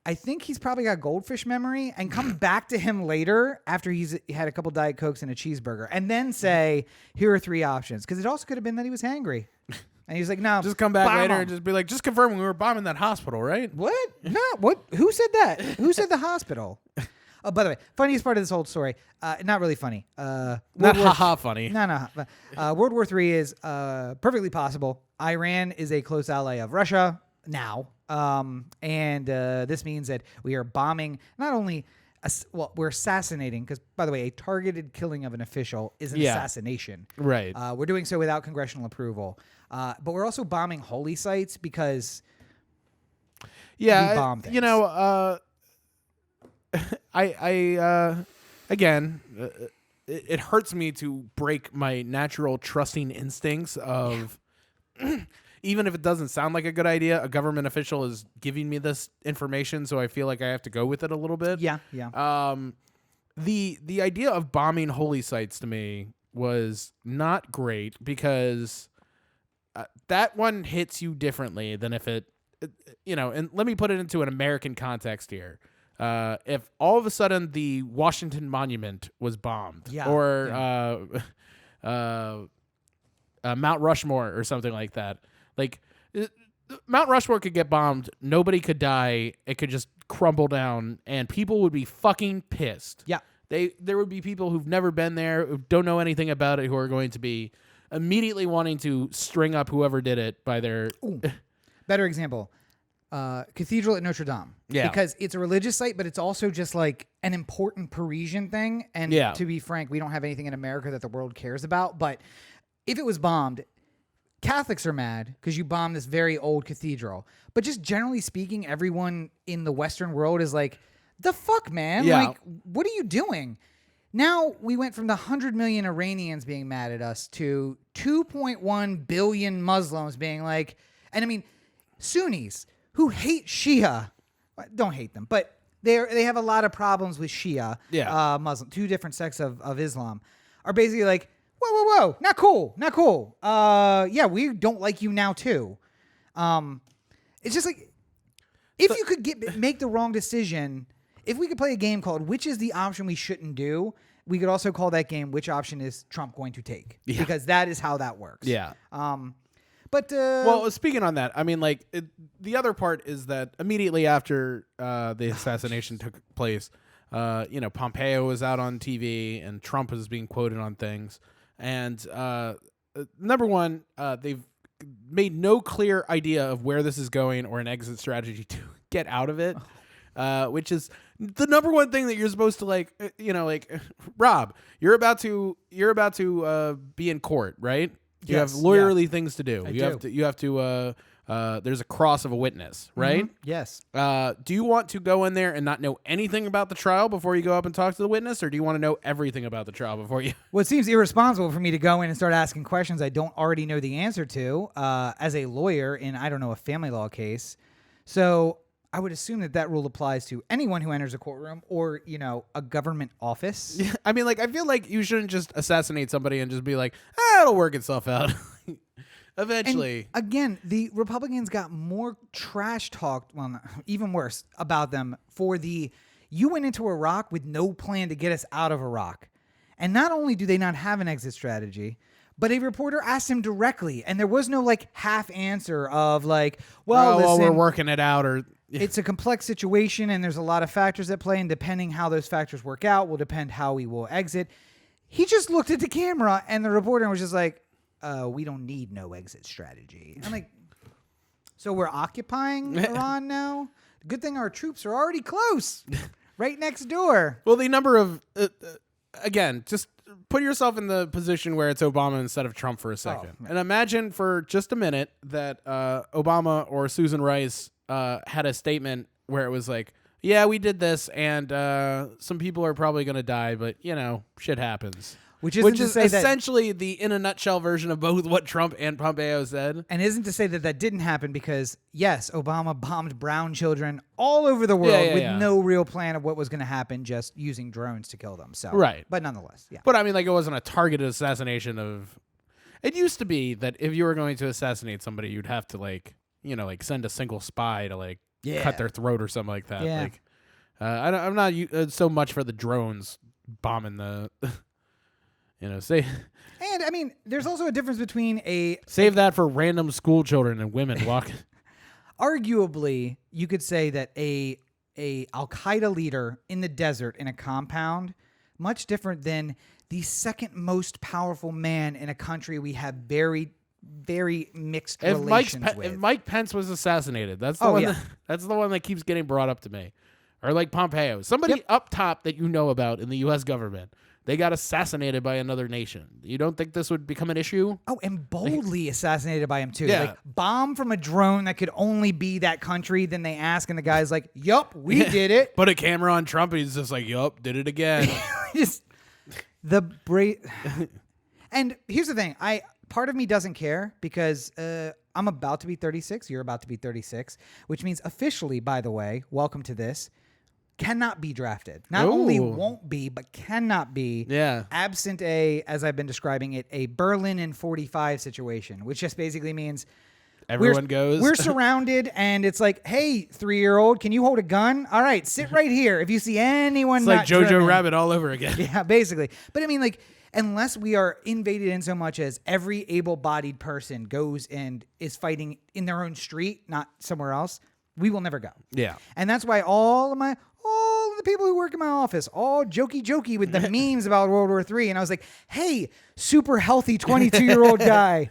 I think he's probably got goldfish memory, and come back to him later after he's had a couple Diet Cokes and a cheeseburger, and then say, here are 3 options. Because it also could have been that he was hangry. And he was like, no. Just come back later and just be like, just confirm we were bombing that hospital, right? What? No. What? Who said that? Who said the hospital? Oh, by the way, funniest part of this whole story, not really funny. Not haha funny. No. World War III is perfectly possible. Iran is a close ally of Russia now. And this means that we are bombing not only, we're assassinating, because, by the way, a targeted killing of an official is an assassination. Right. We're doing so without congressional approval. But we're also bombing holy sites because we bomb things. Again, it hurts me to break my natural trusting instincts of... Even if it doesn't sound like a good idea, a government official is giving me this information, so I feel like I have to go with it a little bit. Yeah. The idea of bombing holy sites to me was not great because that one hits you differently than if it, and let me put it into an American context here. If all of a sudden the Washington Monument was bombed Mount Rushmore or something like that. Like, Mount Rushmore could get bombed. Nobody could die. It could just crumble down, and people would be fucking pissed. Yeah. There would be people who've never been there, who don't know anything about it, who are going to be immediately wanting to string up whoever did it by their... Better example. Cathedral at Notre Dame. Yeah. Because it's a religious site, but it's also just like an important Parisian thing. And to be frank, we don't have anything in America that the world cares about. But if it was bombed... Catholics are mad because you bombed this very old cathedral. But just generally speaking, everyone in the Western world is like, the fuck, man? Yeah. Like, what are you doing? Now we went from the 100 million Iranians being mad at us to 2.1 billion Muslims being like, and I mean, Sunnis who hate Shia, don't hate them, but they have a lot of problems with Shia, Muslim, 2 different sects of Islam, are basically like, whoa, not cool. We don't like you now too. It's just like, if you could make the wrong decision, if we could play a game called which is the option we shouldn't do, we could also call that game which option is Trump going to take, because that is how that works. Yeah. Well, speaking on that, I mean, the other part is that immediately after the assassination took place, Pompeo was out on TV and Trump was being quoted on things. And number one, they've made no clear idea of where this is going or an exit strategy to get out of it, which is the number one thing that you're supposed to Rob, you're about to be in court, right? You have lawyerly things to do. You have to there's a cross of a witness, right? Yes. Do you want to go in there and not know anything about the trial before you go up and talk to the witness, or do you want to know everything about the trial before you? Well, it seems irresponsible for me to go in and start asking questions I don't already know the answer to as a lawyer in, I don't know, a family law case. So I would assume that rule applies to anyone who enters a courtroom or, a government office. Yeah, I mean, I feel like you shouldn't just assassinate somebody and just be like, it'll work itself out. Eventually. And again, the Republicans got more trash talked, even worse, about them for you went into Iraq with no plan to get us out of Iraq. And not only do they not have an exit strategy, but a reporter asked him directly, and there was no half answer of listen, we're working it out, or it's a complex situation and there's a lot of factors at play, and depending how those factors work out will depend how we will exit. He just looked at the camera and the reporter was just like, we don't need no exit strategy. I'm like, so we're occupying Iran now? Good thing our troops are already close, right next door. Well, the number of, again, just put yourself in the position where it's Obama instead of Trump for a second. And imagine for just a minute that Obama or Susan Rice had a statement where it was like, yeah, we did this, and some people are probably going to die, but, shit happens. Which is essentially the in a nutshell version of both what Trump and Pompeo said. And isn't to say that didn't happen because, yes, Obama bombed brown children all over the world with no real plan of what was going to happen, just using drones to kill them. So, right. But nonetheless, yeah. But I mean, it wasn't a targeted assassination of... It used to be that if you were going to assassinate somebody, you'd have to, send a single spy to, cut their throat or something like that. Yeah. I'm not so much for the drones bombing the... say. And I mean, there's also a difference between save that for random school children and women walking. Arguably, you could say that a Al Qaeda leader in the desert in a compound, much different than the second most powerful man in a country we have very, very mixed relations with. If Mike Pence was assassinated, that's the one. That's the one that keeps getting brought up to me, or Pompeo, somebody up top that you know about in the U.S. government. They got assassinated by another nation. You don't think this would become an issue? Oh, and boldly assassinated by him, too. Yeah. Bomb from a drone that could only be that country. Then they ask, and the guy's like, yup, we did it. Put a camera on Trump, and he's just like, yup, did it again. Just And here's the thing. Part of me doesn't care because I'm about to be 36. You're about to be 36, which means officially, by the way, welcome to this, cannot be drafted. Not only won't be, but cannot be. Yeah. Absent as I've been describing it, a Berlin in 45 situation, which just basically means everyone goes. We're surrounded, and it's like, hey, 3-year-old, can you hold a gun? All right, sit right here. If you see anyone, it's not like Jojo driven, Rabbit all over again. Yeah, basically. But I mean, unless we are invaded in so much as every able-bodied person goes and is fighting in their own street, not somewhere else, we will never go. Yeah. And that's why all of the people who work in my office, all jokey with the memes about World War III. And I was like, hey, super healthy 22-year-old guy,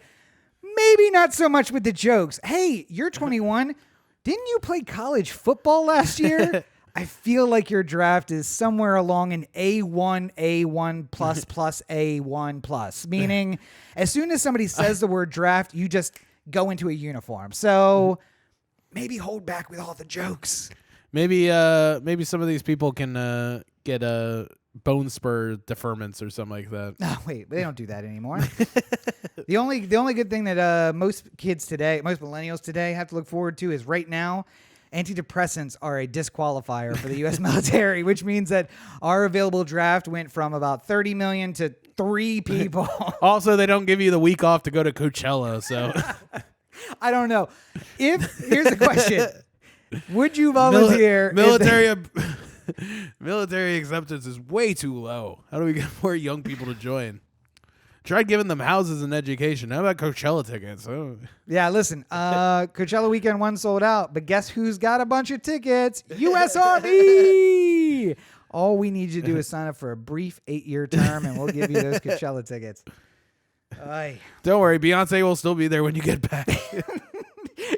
maybe not so much with the jokes. Hey, you're 21. Didn't you play college football last year? I feel like your draft is somewhere along an A1 plus A1 plus, meaning as soon as somebody says the word draft, you just go into a uniform. So maybe hold back with all the jokes. Maybe some of these people can get bone spur deferments or something like that. Oh, wait, they don't do that anymore. The only good thing that most millennials today have to look forward to is right now, antidepressants are a disqualifier for the U.S. military, which means that our available draft went from about 30 million to 3 people. Also, they don't give you the week off to go to Coachella, so I don't know. Here's the question. Would you volunteer? Military acceptance is way too low. How do we get more young people to join? Try giving them houses and education. How about Coachella tickets? Oh. Yeah, listen. Coachella weekend 1 sold out, but guess who's got a bunch of tickets? U.S. Army. All we need you to do is sign up for a brief 8-year term, and we'll give you those Coachella tickets. Don't worry, Beyonce will still be there when you get back.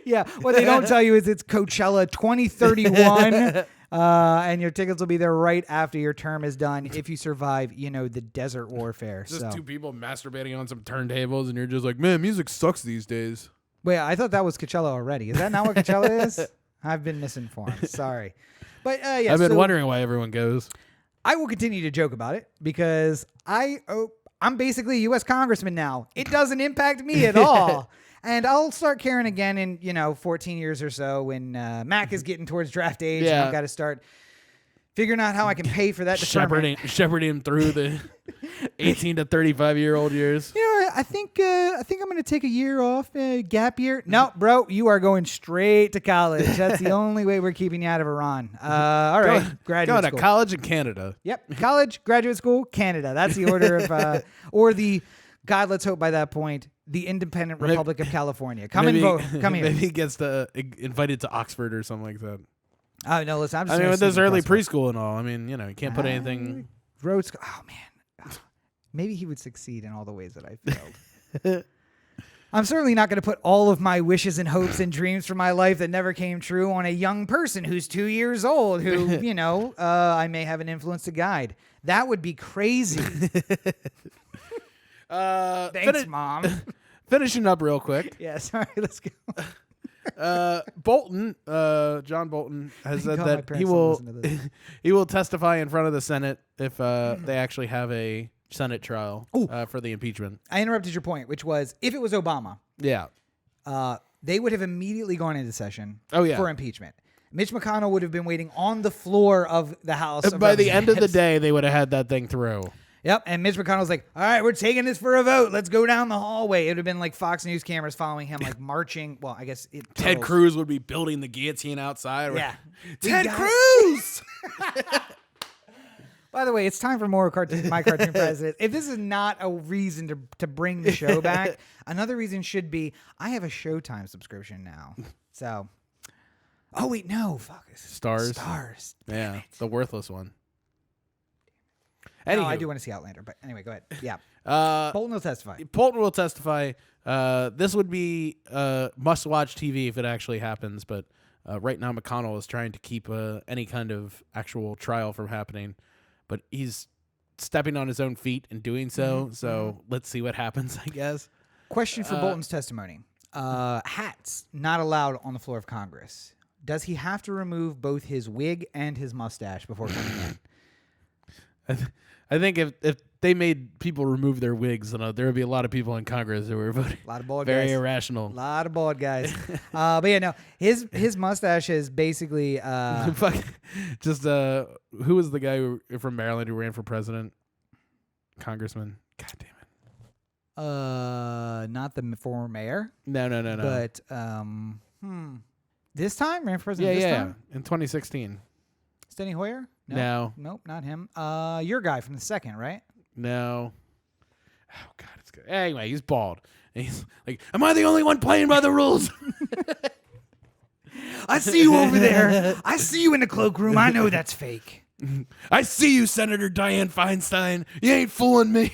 Yeah, what they don't tell you is it's Coachella 2031, and your tickets will be there right after your term is done if you survive, the desert warfare. Just 2 people masturbating on some turntables, and you're just like, man, music sucks these days. Wait, I thought that was Coachella already. Is that not what Coachella is? I've been misinformed. Sorry. But yeah, I've been wondering why everyone goes. I will continue to joke about it because I'm basically a U.S. congressman now. It doesn't impact me at all. And I'll start caring again in, 14 years or so when Mac is getting towards draft age. Yeah. And I've got to start figuring out how I can pay for that deferment. Shepherding him through the 18 to 35-year-old years. I think I'm going to take a year off, gap year. No, bro, you are going straight to college. That's the only way we're keeping you out of Iran. All right, graduate Going school. to college in Canada. Yep, college, graduate school, Canada. That's the order of, or the, God, let's hope by that point, the Independent Republic of California. Come and vote. Come here. Maybe he gets invited to Oxford or something like that. Oh, no, listen, I'm just with this early preschool and all, you can't put anything. Road school. Oh, man. Maybe he would succeed in all the ways that I failed. I'm certainly not going to put all of my wishes and hopes and dreams for my life that never came true on a young person who's 2 years old who, I may have an influence to guide. That would be crazy. Thanks, Mom. Finishing up real quick. Yeah, sorry, let's go. Bolton, John Bolton, has said that he will testify in front of the Senate if they actually have a Senate trial for the impeachment. I interrupted your point, which was if it was Obama, they would have immediately gone into session for impeachment. Mitch McConnell would have been waiting on the floor of the House. By the end of the day, they would have had that thing through. Yep, and Mitch McConnell's like, all right, we're taking this for a vote. Let's go down the hallway. It would have been like Fox News cameras following him, like marching. Well, I guess Ted Cruz would be building the guillotine outside. Yeah. Ted Cruz! By the way, it's time for more My Cartoon President. If this is not a reason to bring the show back, another reason should be I have a Showtime subscription now. So, oh, wait, no. Fuck. Stars. Yeah, the worthless one. No, I do want to see Outlander, but anyway, go ahead. Yeah. Bolton will testify. This would be must-watch TV if it actually happens, but right now McConnell is trying to keep any kind of actual trial from happening, but he's stepping on his own feet and doing so, so let's see what happens, I guess. Question for Bolton's testimony. Hats not allowed on the floor of Congress. Does he have to remove both his wig and his mustache before coming in? I think if they made people remove their wigs, there would be a lot of people in Congress who were voting. A lot of bald very guys. irrational. A lot of bald guys. But yeah, no, his mustache is basically just who was the guy from Maryland who ran for president? Congressman. God damn it. Not the former mayor. No. But this time ran for president. This time? In 2016. Steny Hoyer? No. Nope, not him. Your guy from the second, right? No. Oh, God, it's good. Anyway, he's bald. And he's like, am I the only one playing by the rules? I see you over there. I see you in the cloakroom. I know that's fake. I see you, Senator Dianne Feinstein. You ain't fooling me.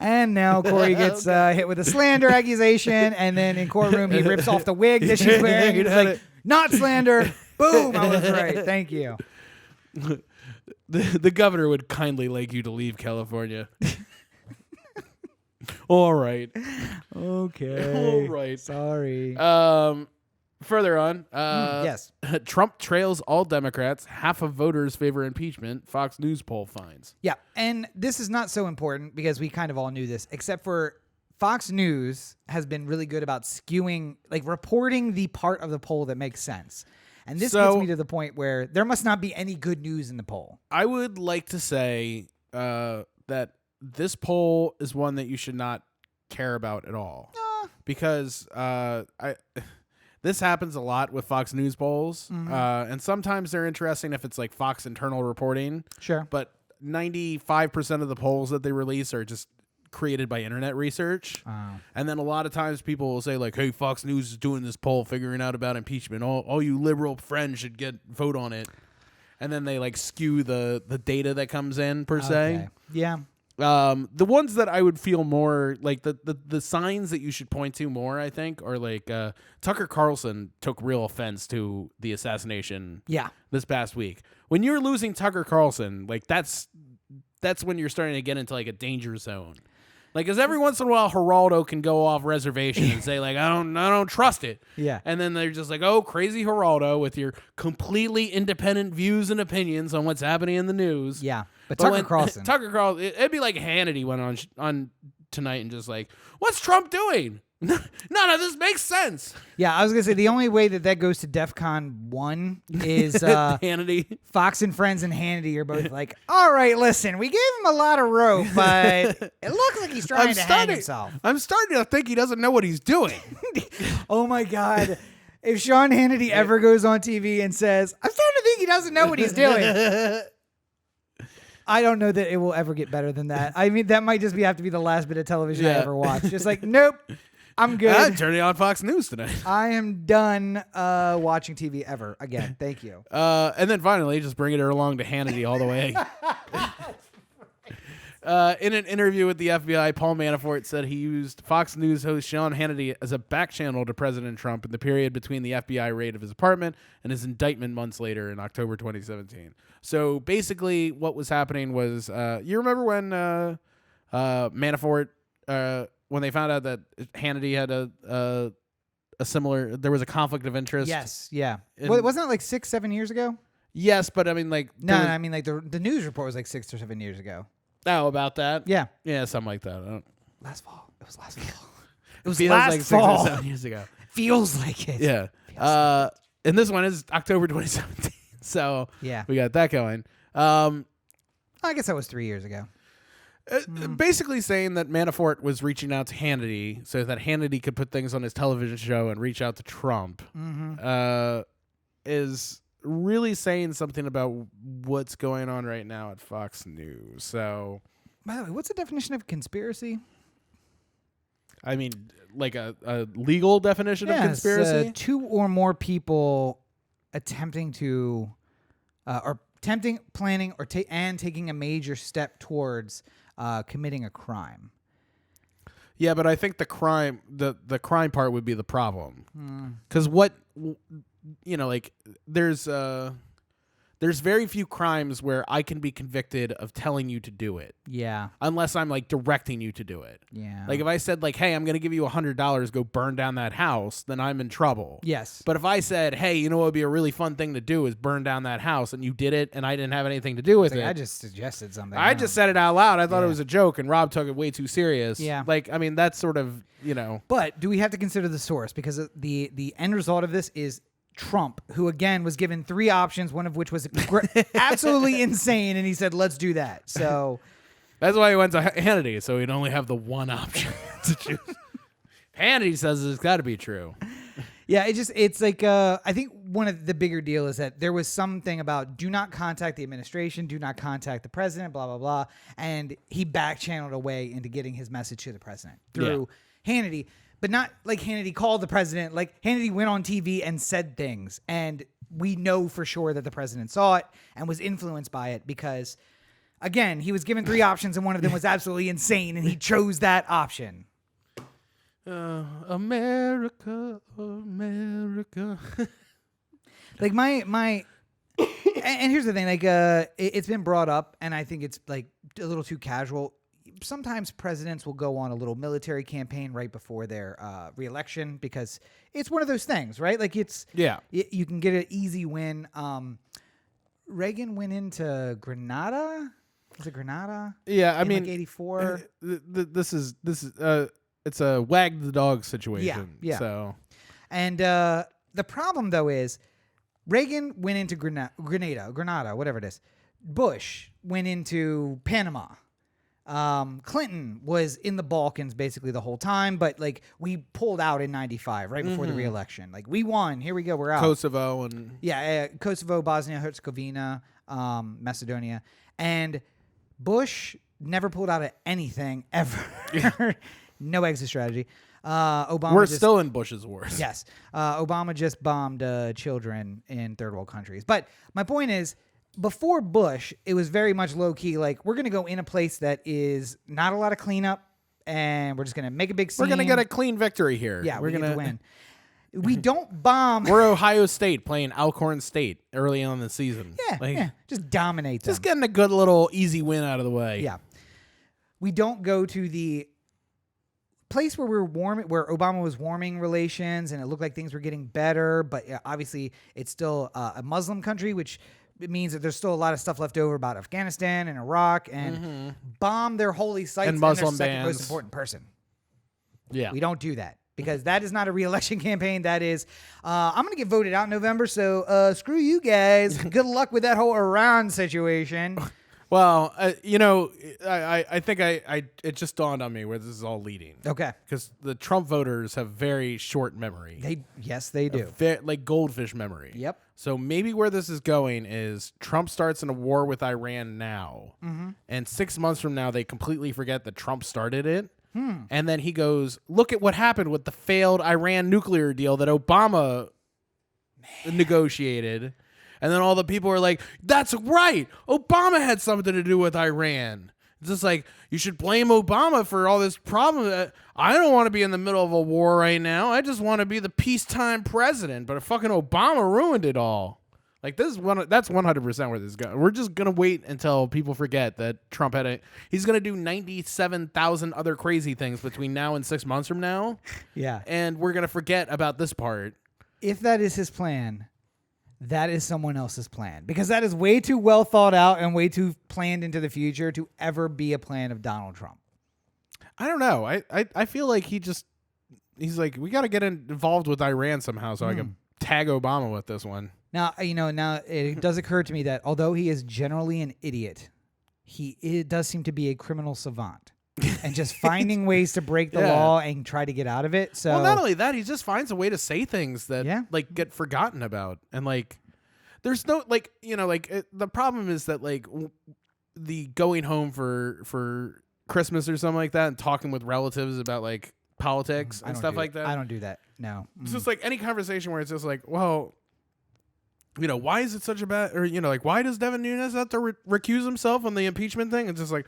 And now Corey gets hit with a slander accusation, and then in courtroom he rips off the wig that she's wearing. He's like, not slander. Boom, I was right. Thank you. The governor would kindly like you to leave California. All right. Okay. All right. Sorry. Further on, yes. Trump trails all Democrats. Half of voters favor impeachment. Fox News poll finds. Yeah, and this is not so important because we kind of all knew this, except for Fox News has been really good about skewing, like reporting the part of the poll that makes sense. And this gets me to the point where there must not be any good news in the poll. I would like to say that this poll is one that you should not care about at all. Because this happens a lot with Fox News polls. And sometimes they're interesting if it's like Fox internal reporting. Sure. But 95% of the polls that they release are just created by internet research. And then a lot of times people will say like, hey, Fox News is doing this poll figuring out about impeachment. All you liberal friends should vote on it. And then they like skew the data that comes in per se. Yeah. The ones that I would feel more like the signs that you should point to more, I think, are like Tucker Carlson took real offense to the assassination this past week. When you're losing Tucker Carlson, like that's when you're starting to get into like a danger zone. Like, because every once in a while, Geraldo can go off reservation and say, like, I don't trust it. Yeah. And then they're just like, oh, crazy Geraldo with your completely independent views and opinions on what's happening in the news. Yeah. But Tucker Carlson. Tucker Carlson, it'd be like Hannity went on tonight and just like, what's Trump doing? None of this makes sense. Yeah, I was going to say the only way that goes to DEFCON 1 is Hannity. Fox and Friends and Hannity are both like, all right, listen, we gave him a lot of rope, but it looks like he's trying to hang himself. I'm starting to think he doesn't know what he's doing. Oh, my God. If Sean Hannity ever goes on TV and says, I'm starting to think he doesn't know what he's doing. I don't know that it will ever get better than that. I mean, that might just have to be the last bit of television I ever watched. Just like, nope. I'm good. I'm turning on Fox News tonight. I am done watching TV ever again. Thank you. And then finally, just bringing her along to Hannity all the way. In an interview with the FBI, Paul Manafort said he used Fox News host Sean Hannity as a back channel to President Trump in the period between the FBI raid of his apartment and his indictment months later in October 2017. So basically what was happening was, you remember when Manafort... when they found out that Hannity had a similar, there was a conflict of interest. Yes, yeah. Wasn't it like 6-7 years ago? Yes, but I mean, like, no, I mean like the news report was like 6 or 7 years ago. Oh, about that? Yeah, something like that. Last fall. It was last fall. It was feels last like fall. 6 or 7 years ago. Feels like it. Yeah. And this one is October 2017. So yeah, we got that going. I guess that was 3 years ago. Basically saying that Manafort was reaching out to Hannity so that Hannity could put things on his television show and reach out to Trump is really saying something about what's going on right now at Fox News. So, by the way, what's the definition of conspiracy? I mean, like a legal definition of conspiracy? Two or more people attempting to, planning, or taking a major step towards committing a crime. Yeah, but I think the crime part would be the problem. Because what, like, there's very few crimes where I can be convicted of telling you to do it. Yeah. Unless I'm like directing you to do it. Yeah. Like if I said like, hey, I'm going to give you $100, go burn down that house, then I'm in trouble. Yes. But if I said, hey, you know what would be a really fun thing to do is burn down that house, and you did it and I didn't have anything to do with it. I just suggested something. I just said it out loud. I thought it was a joke, and Rob took it way too serious. Yeah. Like, I mean, that's sort of, But do we have to consider the source? Because the end result of this is Trump, who again was given 3 options, one of which was absolutely insane, and he said, let's do that. So that's why he went to Hannity, so he'd only have the one option to choose. Hannity says it's got to be true. Yeah, it's like I think one of the bigger deal is that there was something about do not contact the administration, do not contact the president, blah, blah, blah. And he back-channeled away into getting his message to the president through Hannity. But not like Hannity called the president. Like Hannity went on TV and said things. And we know for sure that the president saw it and was influenced by it because, again, he was given 3 options and one of them was absolutely insane. And he chose that option. America, America. Like my and here's the thing, like it's been brought up and I think it's like a little too casual. Sometimes presidents will go on a little military campaign right before their re-election because it's one of those things, right? Like you can get an easy win. Reagan went into Grenada. Was it Grenada? Yeah, I mean, like 84. This is it's a wag the dog situation. Yeah. So, and the problem though is Reagan went into Grenada, whatever it is. Bush went into Panama. Clinton was in the Balkans basically the whole time, but like we pulled out in 95 right before the re-election. Like we won. Here we go. We're out. Kosovo and Kosovo, Bosnia, Herzegovina, Macedonia, and Bush never pulled out of anything ever. No exit strategy. Obama. We're still in Bush's wars. Yes. Obama just bombed children in third world countries. But my point is, before Bush, it was very much low key. Like we're gonna go in a place that is not a lot of cleanup, and we're just gonna make a big scene. We're gonna get a clean victory here. Yeah, we're gonna win. We don't bomb. We're Ohio State playing Alcorn State early on in the season. Yeah, just dominate them. Just getting a good little easy win out of the way. Yeah. We don't go to the place where where Obama was warming relations, and it looked like things were getting better. But obviously, it's still a Muslim country, which means that there's still a lot of stuff left over about Afghanistan and Iraq, and bomb their holy sites And Muslim their second bans. most important person. Yeah. We don't do that. Because that is not a re-election campaign. That is, I'm going to get voted out in November. So screw you guys. Good luck with that whole Iran situation. Well, I think it just dawned on me where this is all leading. Okay. Because the Trump voters have very short memory. Yes, they do. Like goldfish memory. Yep. So maybe where this is going is Trump starts in a war with Iran now. And 6 months from now, they completely forget that Trump started it. And then he goes, look at what happened with the failed Iran nuclear deal that Obama negotiated. And then all the people are like, that's right. Obama had something to do with Iran. It's just like, you should blame Obama for all this problem. I don't want to be in the middle of a war right now. I just want to be the peacetime president. But fucking Obama ruined it all. Like that's 100% where this is going. We're just going to wait until people forget that Trump he's going to do 97,000 other crazy things between now and 6 months from now. Yeah. And we're going to forget about this part. If that is his plan, that is someone else's plan. Because that is way too well thought out and way too planned into the future to ever be a plan of Donald Trump. I don't know. I feel like he's like, we got to get involved with Iran somehow so I can tag Obama with this one. Now, now it does occur to me that although he is generally an idiot, it does seem to be a criminal savant and just finding ways to break the law and try to get out of it. So, well, not only that, he just finds a way to say things that like get forgotten about. And like, there's no the problem is that like the going home for Christmas or something like that and talking with relatives about like politics and stuff like that. I don't do that. No. It's just like any conversation where it's just like, well, why is it such a bad, or, like, why does Devin Nunes have to recuse himself on the impeachment thing? It's just like,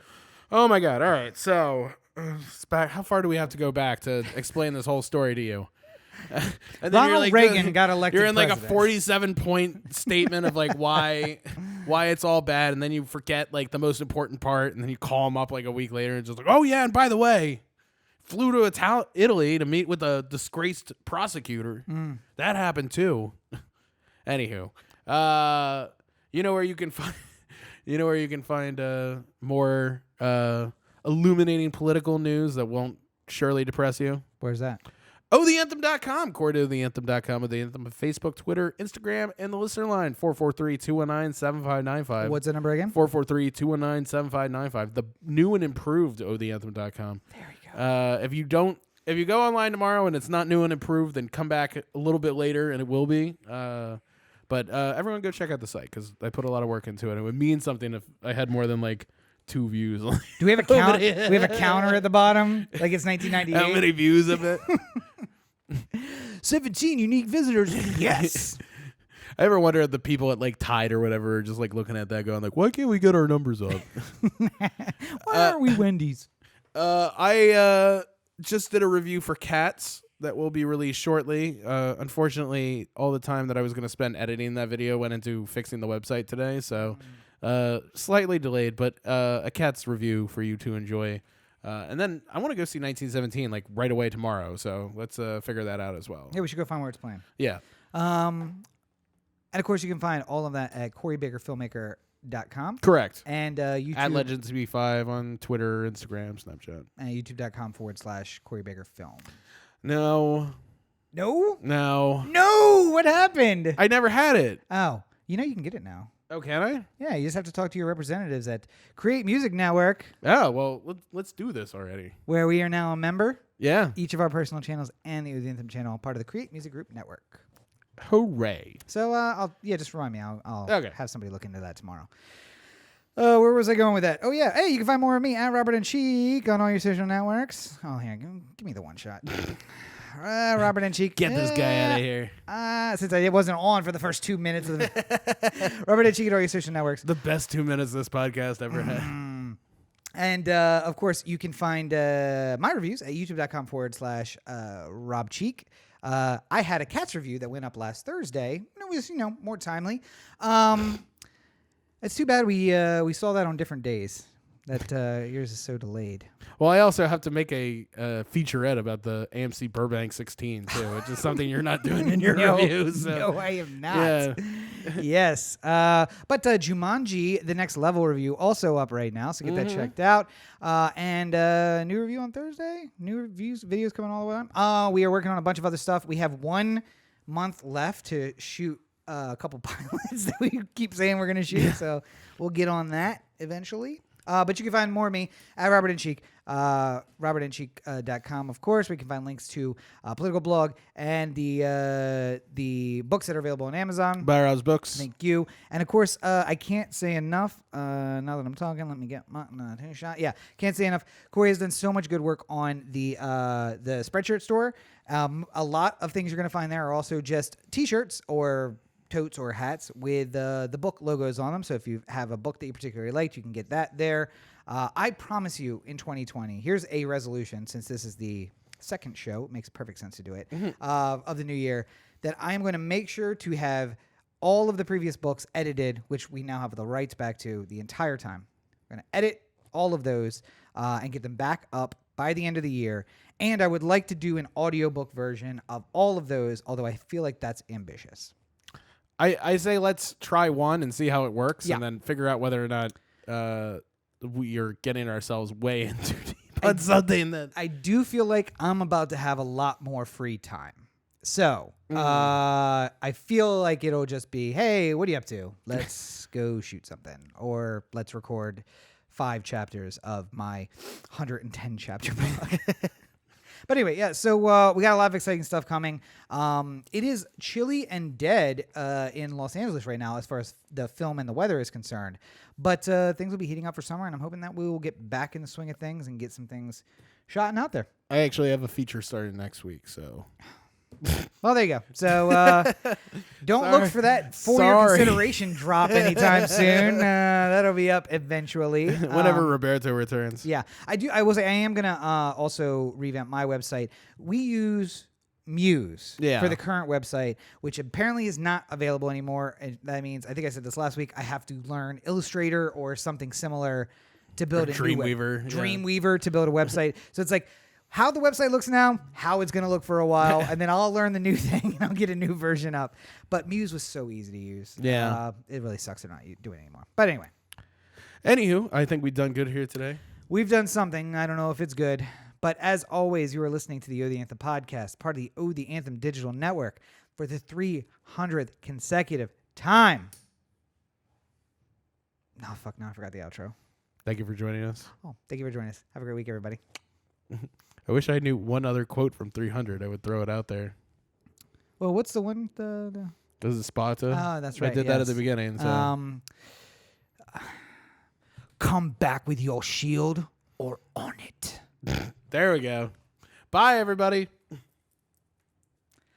oh my God. All right. So how far do we have to go back to explain this whole story to you? And then Ronald Reagan got elected. You're in like president. a 47-point statement of like why it's all bad. And then you forget like the most important part. And then you call him up like a week later and just like, oh yeah. And by the way, flew to Italy to meet with a disgraced prosecutor. That happened too. Anywho, where you can find more illuminating political news that won't surely depress you. Where's that? OTheAnthem.com, OTheAnthem.com, with the Anthem of Facebook, Twitter, Instagram, and the listener line 443-219-7595. What's the number again? 443-219-7595. The new and improved OTheAnthem.com. There we go. If you go online tomorrow and it's not new and improved, then come back a little bit later and it will be. But everyone go check out the site because I put a lot of work into it. It would mean something if I had more than like 2 views. Do we have a count? We have a counter at the bottom, like it's 1998. How many views of it? 17 unique visitors. Yes. I ever wonder if the people at like Tide or whatever are just like looking at that going like, why can't we get our numbers up? Why aren't we Wendy's? I just did a review for Cats that will be released shortly. Unfortunately, all the time that I was going to spend editing that video went into fixing the website today, so slightly delayed, but a Cats review for you to enjoy. And then I want to go see 1917 like right away tomorrow, so let's figure that out as well. Yeah, we should go find where it's playing. Yeah. And of course, you can find all of that at CoreyBakerFilmmaker.com. Correct. And YouTube. At LegendsB5 on Twitter, Instagram, Snapchat. And YouTube.com/CoreyBakerFilm. No. No? No. No! What happened? I never had it. Oh, you can get it now. Oh, can I? Yeah, you just have to talk to your representatives at Create Music Network. Oh, well, let's do this already. Where we are now a member. Yeah. Each of our personal channels and the O The Anthem channel, part of the Create Music Group Network. Hooray. So, just remind me. I'll okay. have somebody look into that tomorrow. Where was I going with that? Oh, yeah. Hey, you can find more of me at Robert and Cheek on all your social networks. Oh, here, give me the one shot. Robert and Cheek. Get this guy out of here. Since it wasn't on for the first 2 minutes of Robert and Cheek at all your social networks. The best 2 minutes this podcast ever had. And, of course, you can find my reviews at youtube.com/Rob Cheek. I had a Cats review that went up last Thursday. It was, more timely. It's too bad we saw that on different days. that yours is so delayed. Well, I also have to make a featurette about the AMC Burbank 16 too, which is something you're not doing in your review. So. No, I am not. Yeah. Yes. But Jumanji, the next level review, also up right now, so get that checked out. And new review on Thursday. New videos coming all the way on. We are working on a bunch of other stuff. We have 1 month left to shoot a couple pilots that we keep saying we're going to shoot, so we'll get on that eventually. But you can find more of me at Robert and Cheek, robertandcheek.com, of course. We can find links to political blog and the books that are available on Amazon. Barrow's books. Thank you. And, of course, I can't say enough. Now that I'm talking, let me get my shot. Yeah, can't say enough. Corey has done so much good work on the Spreadshirt store. A lot of things you're going to find there are also just T-shirts or totes or hats with the book logos on them. So if you have a book that you particularly liked, you can get that there. I promise you in 2020, here's a resolution, since this is the second show, it makes perfect sense to do it, of the new year, that I am going to make sure to have all of the previous books edited, which we now have the rights back to the entire time. I'm going to edit all of those and get them back up by the end of the year. And I would like to do an audiobook version of all of those, although I feel like that's ambitious. I say let's try one and see how it works, Yeah. and then figure out whether or not we are getting ourselves way into deep on something that. I do feel like I'm about to have a lot more free time. So I feel like it'll just be, hey, what are you up to? Let's go shoot something. Or let's record 5 chapters of my 110 chapter book. But anyway, yeah, so we got a lot of exciting stuff coming. It is chilly and dead in Los Angeles right now as far as the film and the weather is concerned. But things will be heating up for summer, and I'm hoping that we will get back in the swing of things and get some things shot and out there. I actually have a feature starting next week, so. Well, there you go. So don't look for that for your consideration drop anytime soon. That'll be up eventually. Whenever Roberto returns. Yeah, I will say I am going to also revamp my website. We use Muse for the current website, which apparently is not available anymore. And that means, I think I said this last week, I have to learn Illustrator or something similar to build a Dreamweaver. Dreamweaver to build a website. So it's like, how the website looks now, how it's going to look for a while, and then I'll learn the new thing and I'll get a new version up. But Muse was so easy to use. Yeah. It really sucks they're not doing it anymore. But anyway. Anywho, I think we've done good here today. We've done something. I don't know if it's good. But as always, you are listening to the O The Anthem podcast, part of the O The Anthem digital network, for the 300th consecutive time. No, fuck, now I forgot the outro. Thank you for joining us. Oh, thank you for joining us. Have a great week, everybody. I wish I knew one other quote from 300. I would throw it out there. Well, what's the one? The This is Sparta. Oh, that's right. I did that at the beginning. So. Come back with your shield or on it. There we go. Bye, everybody.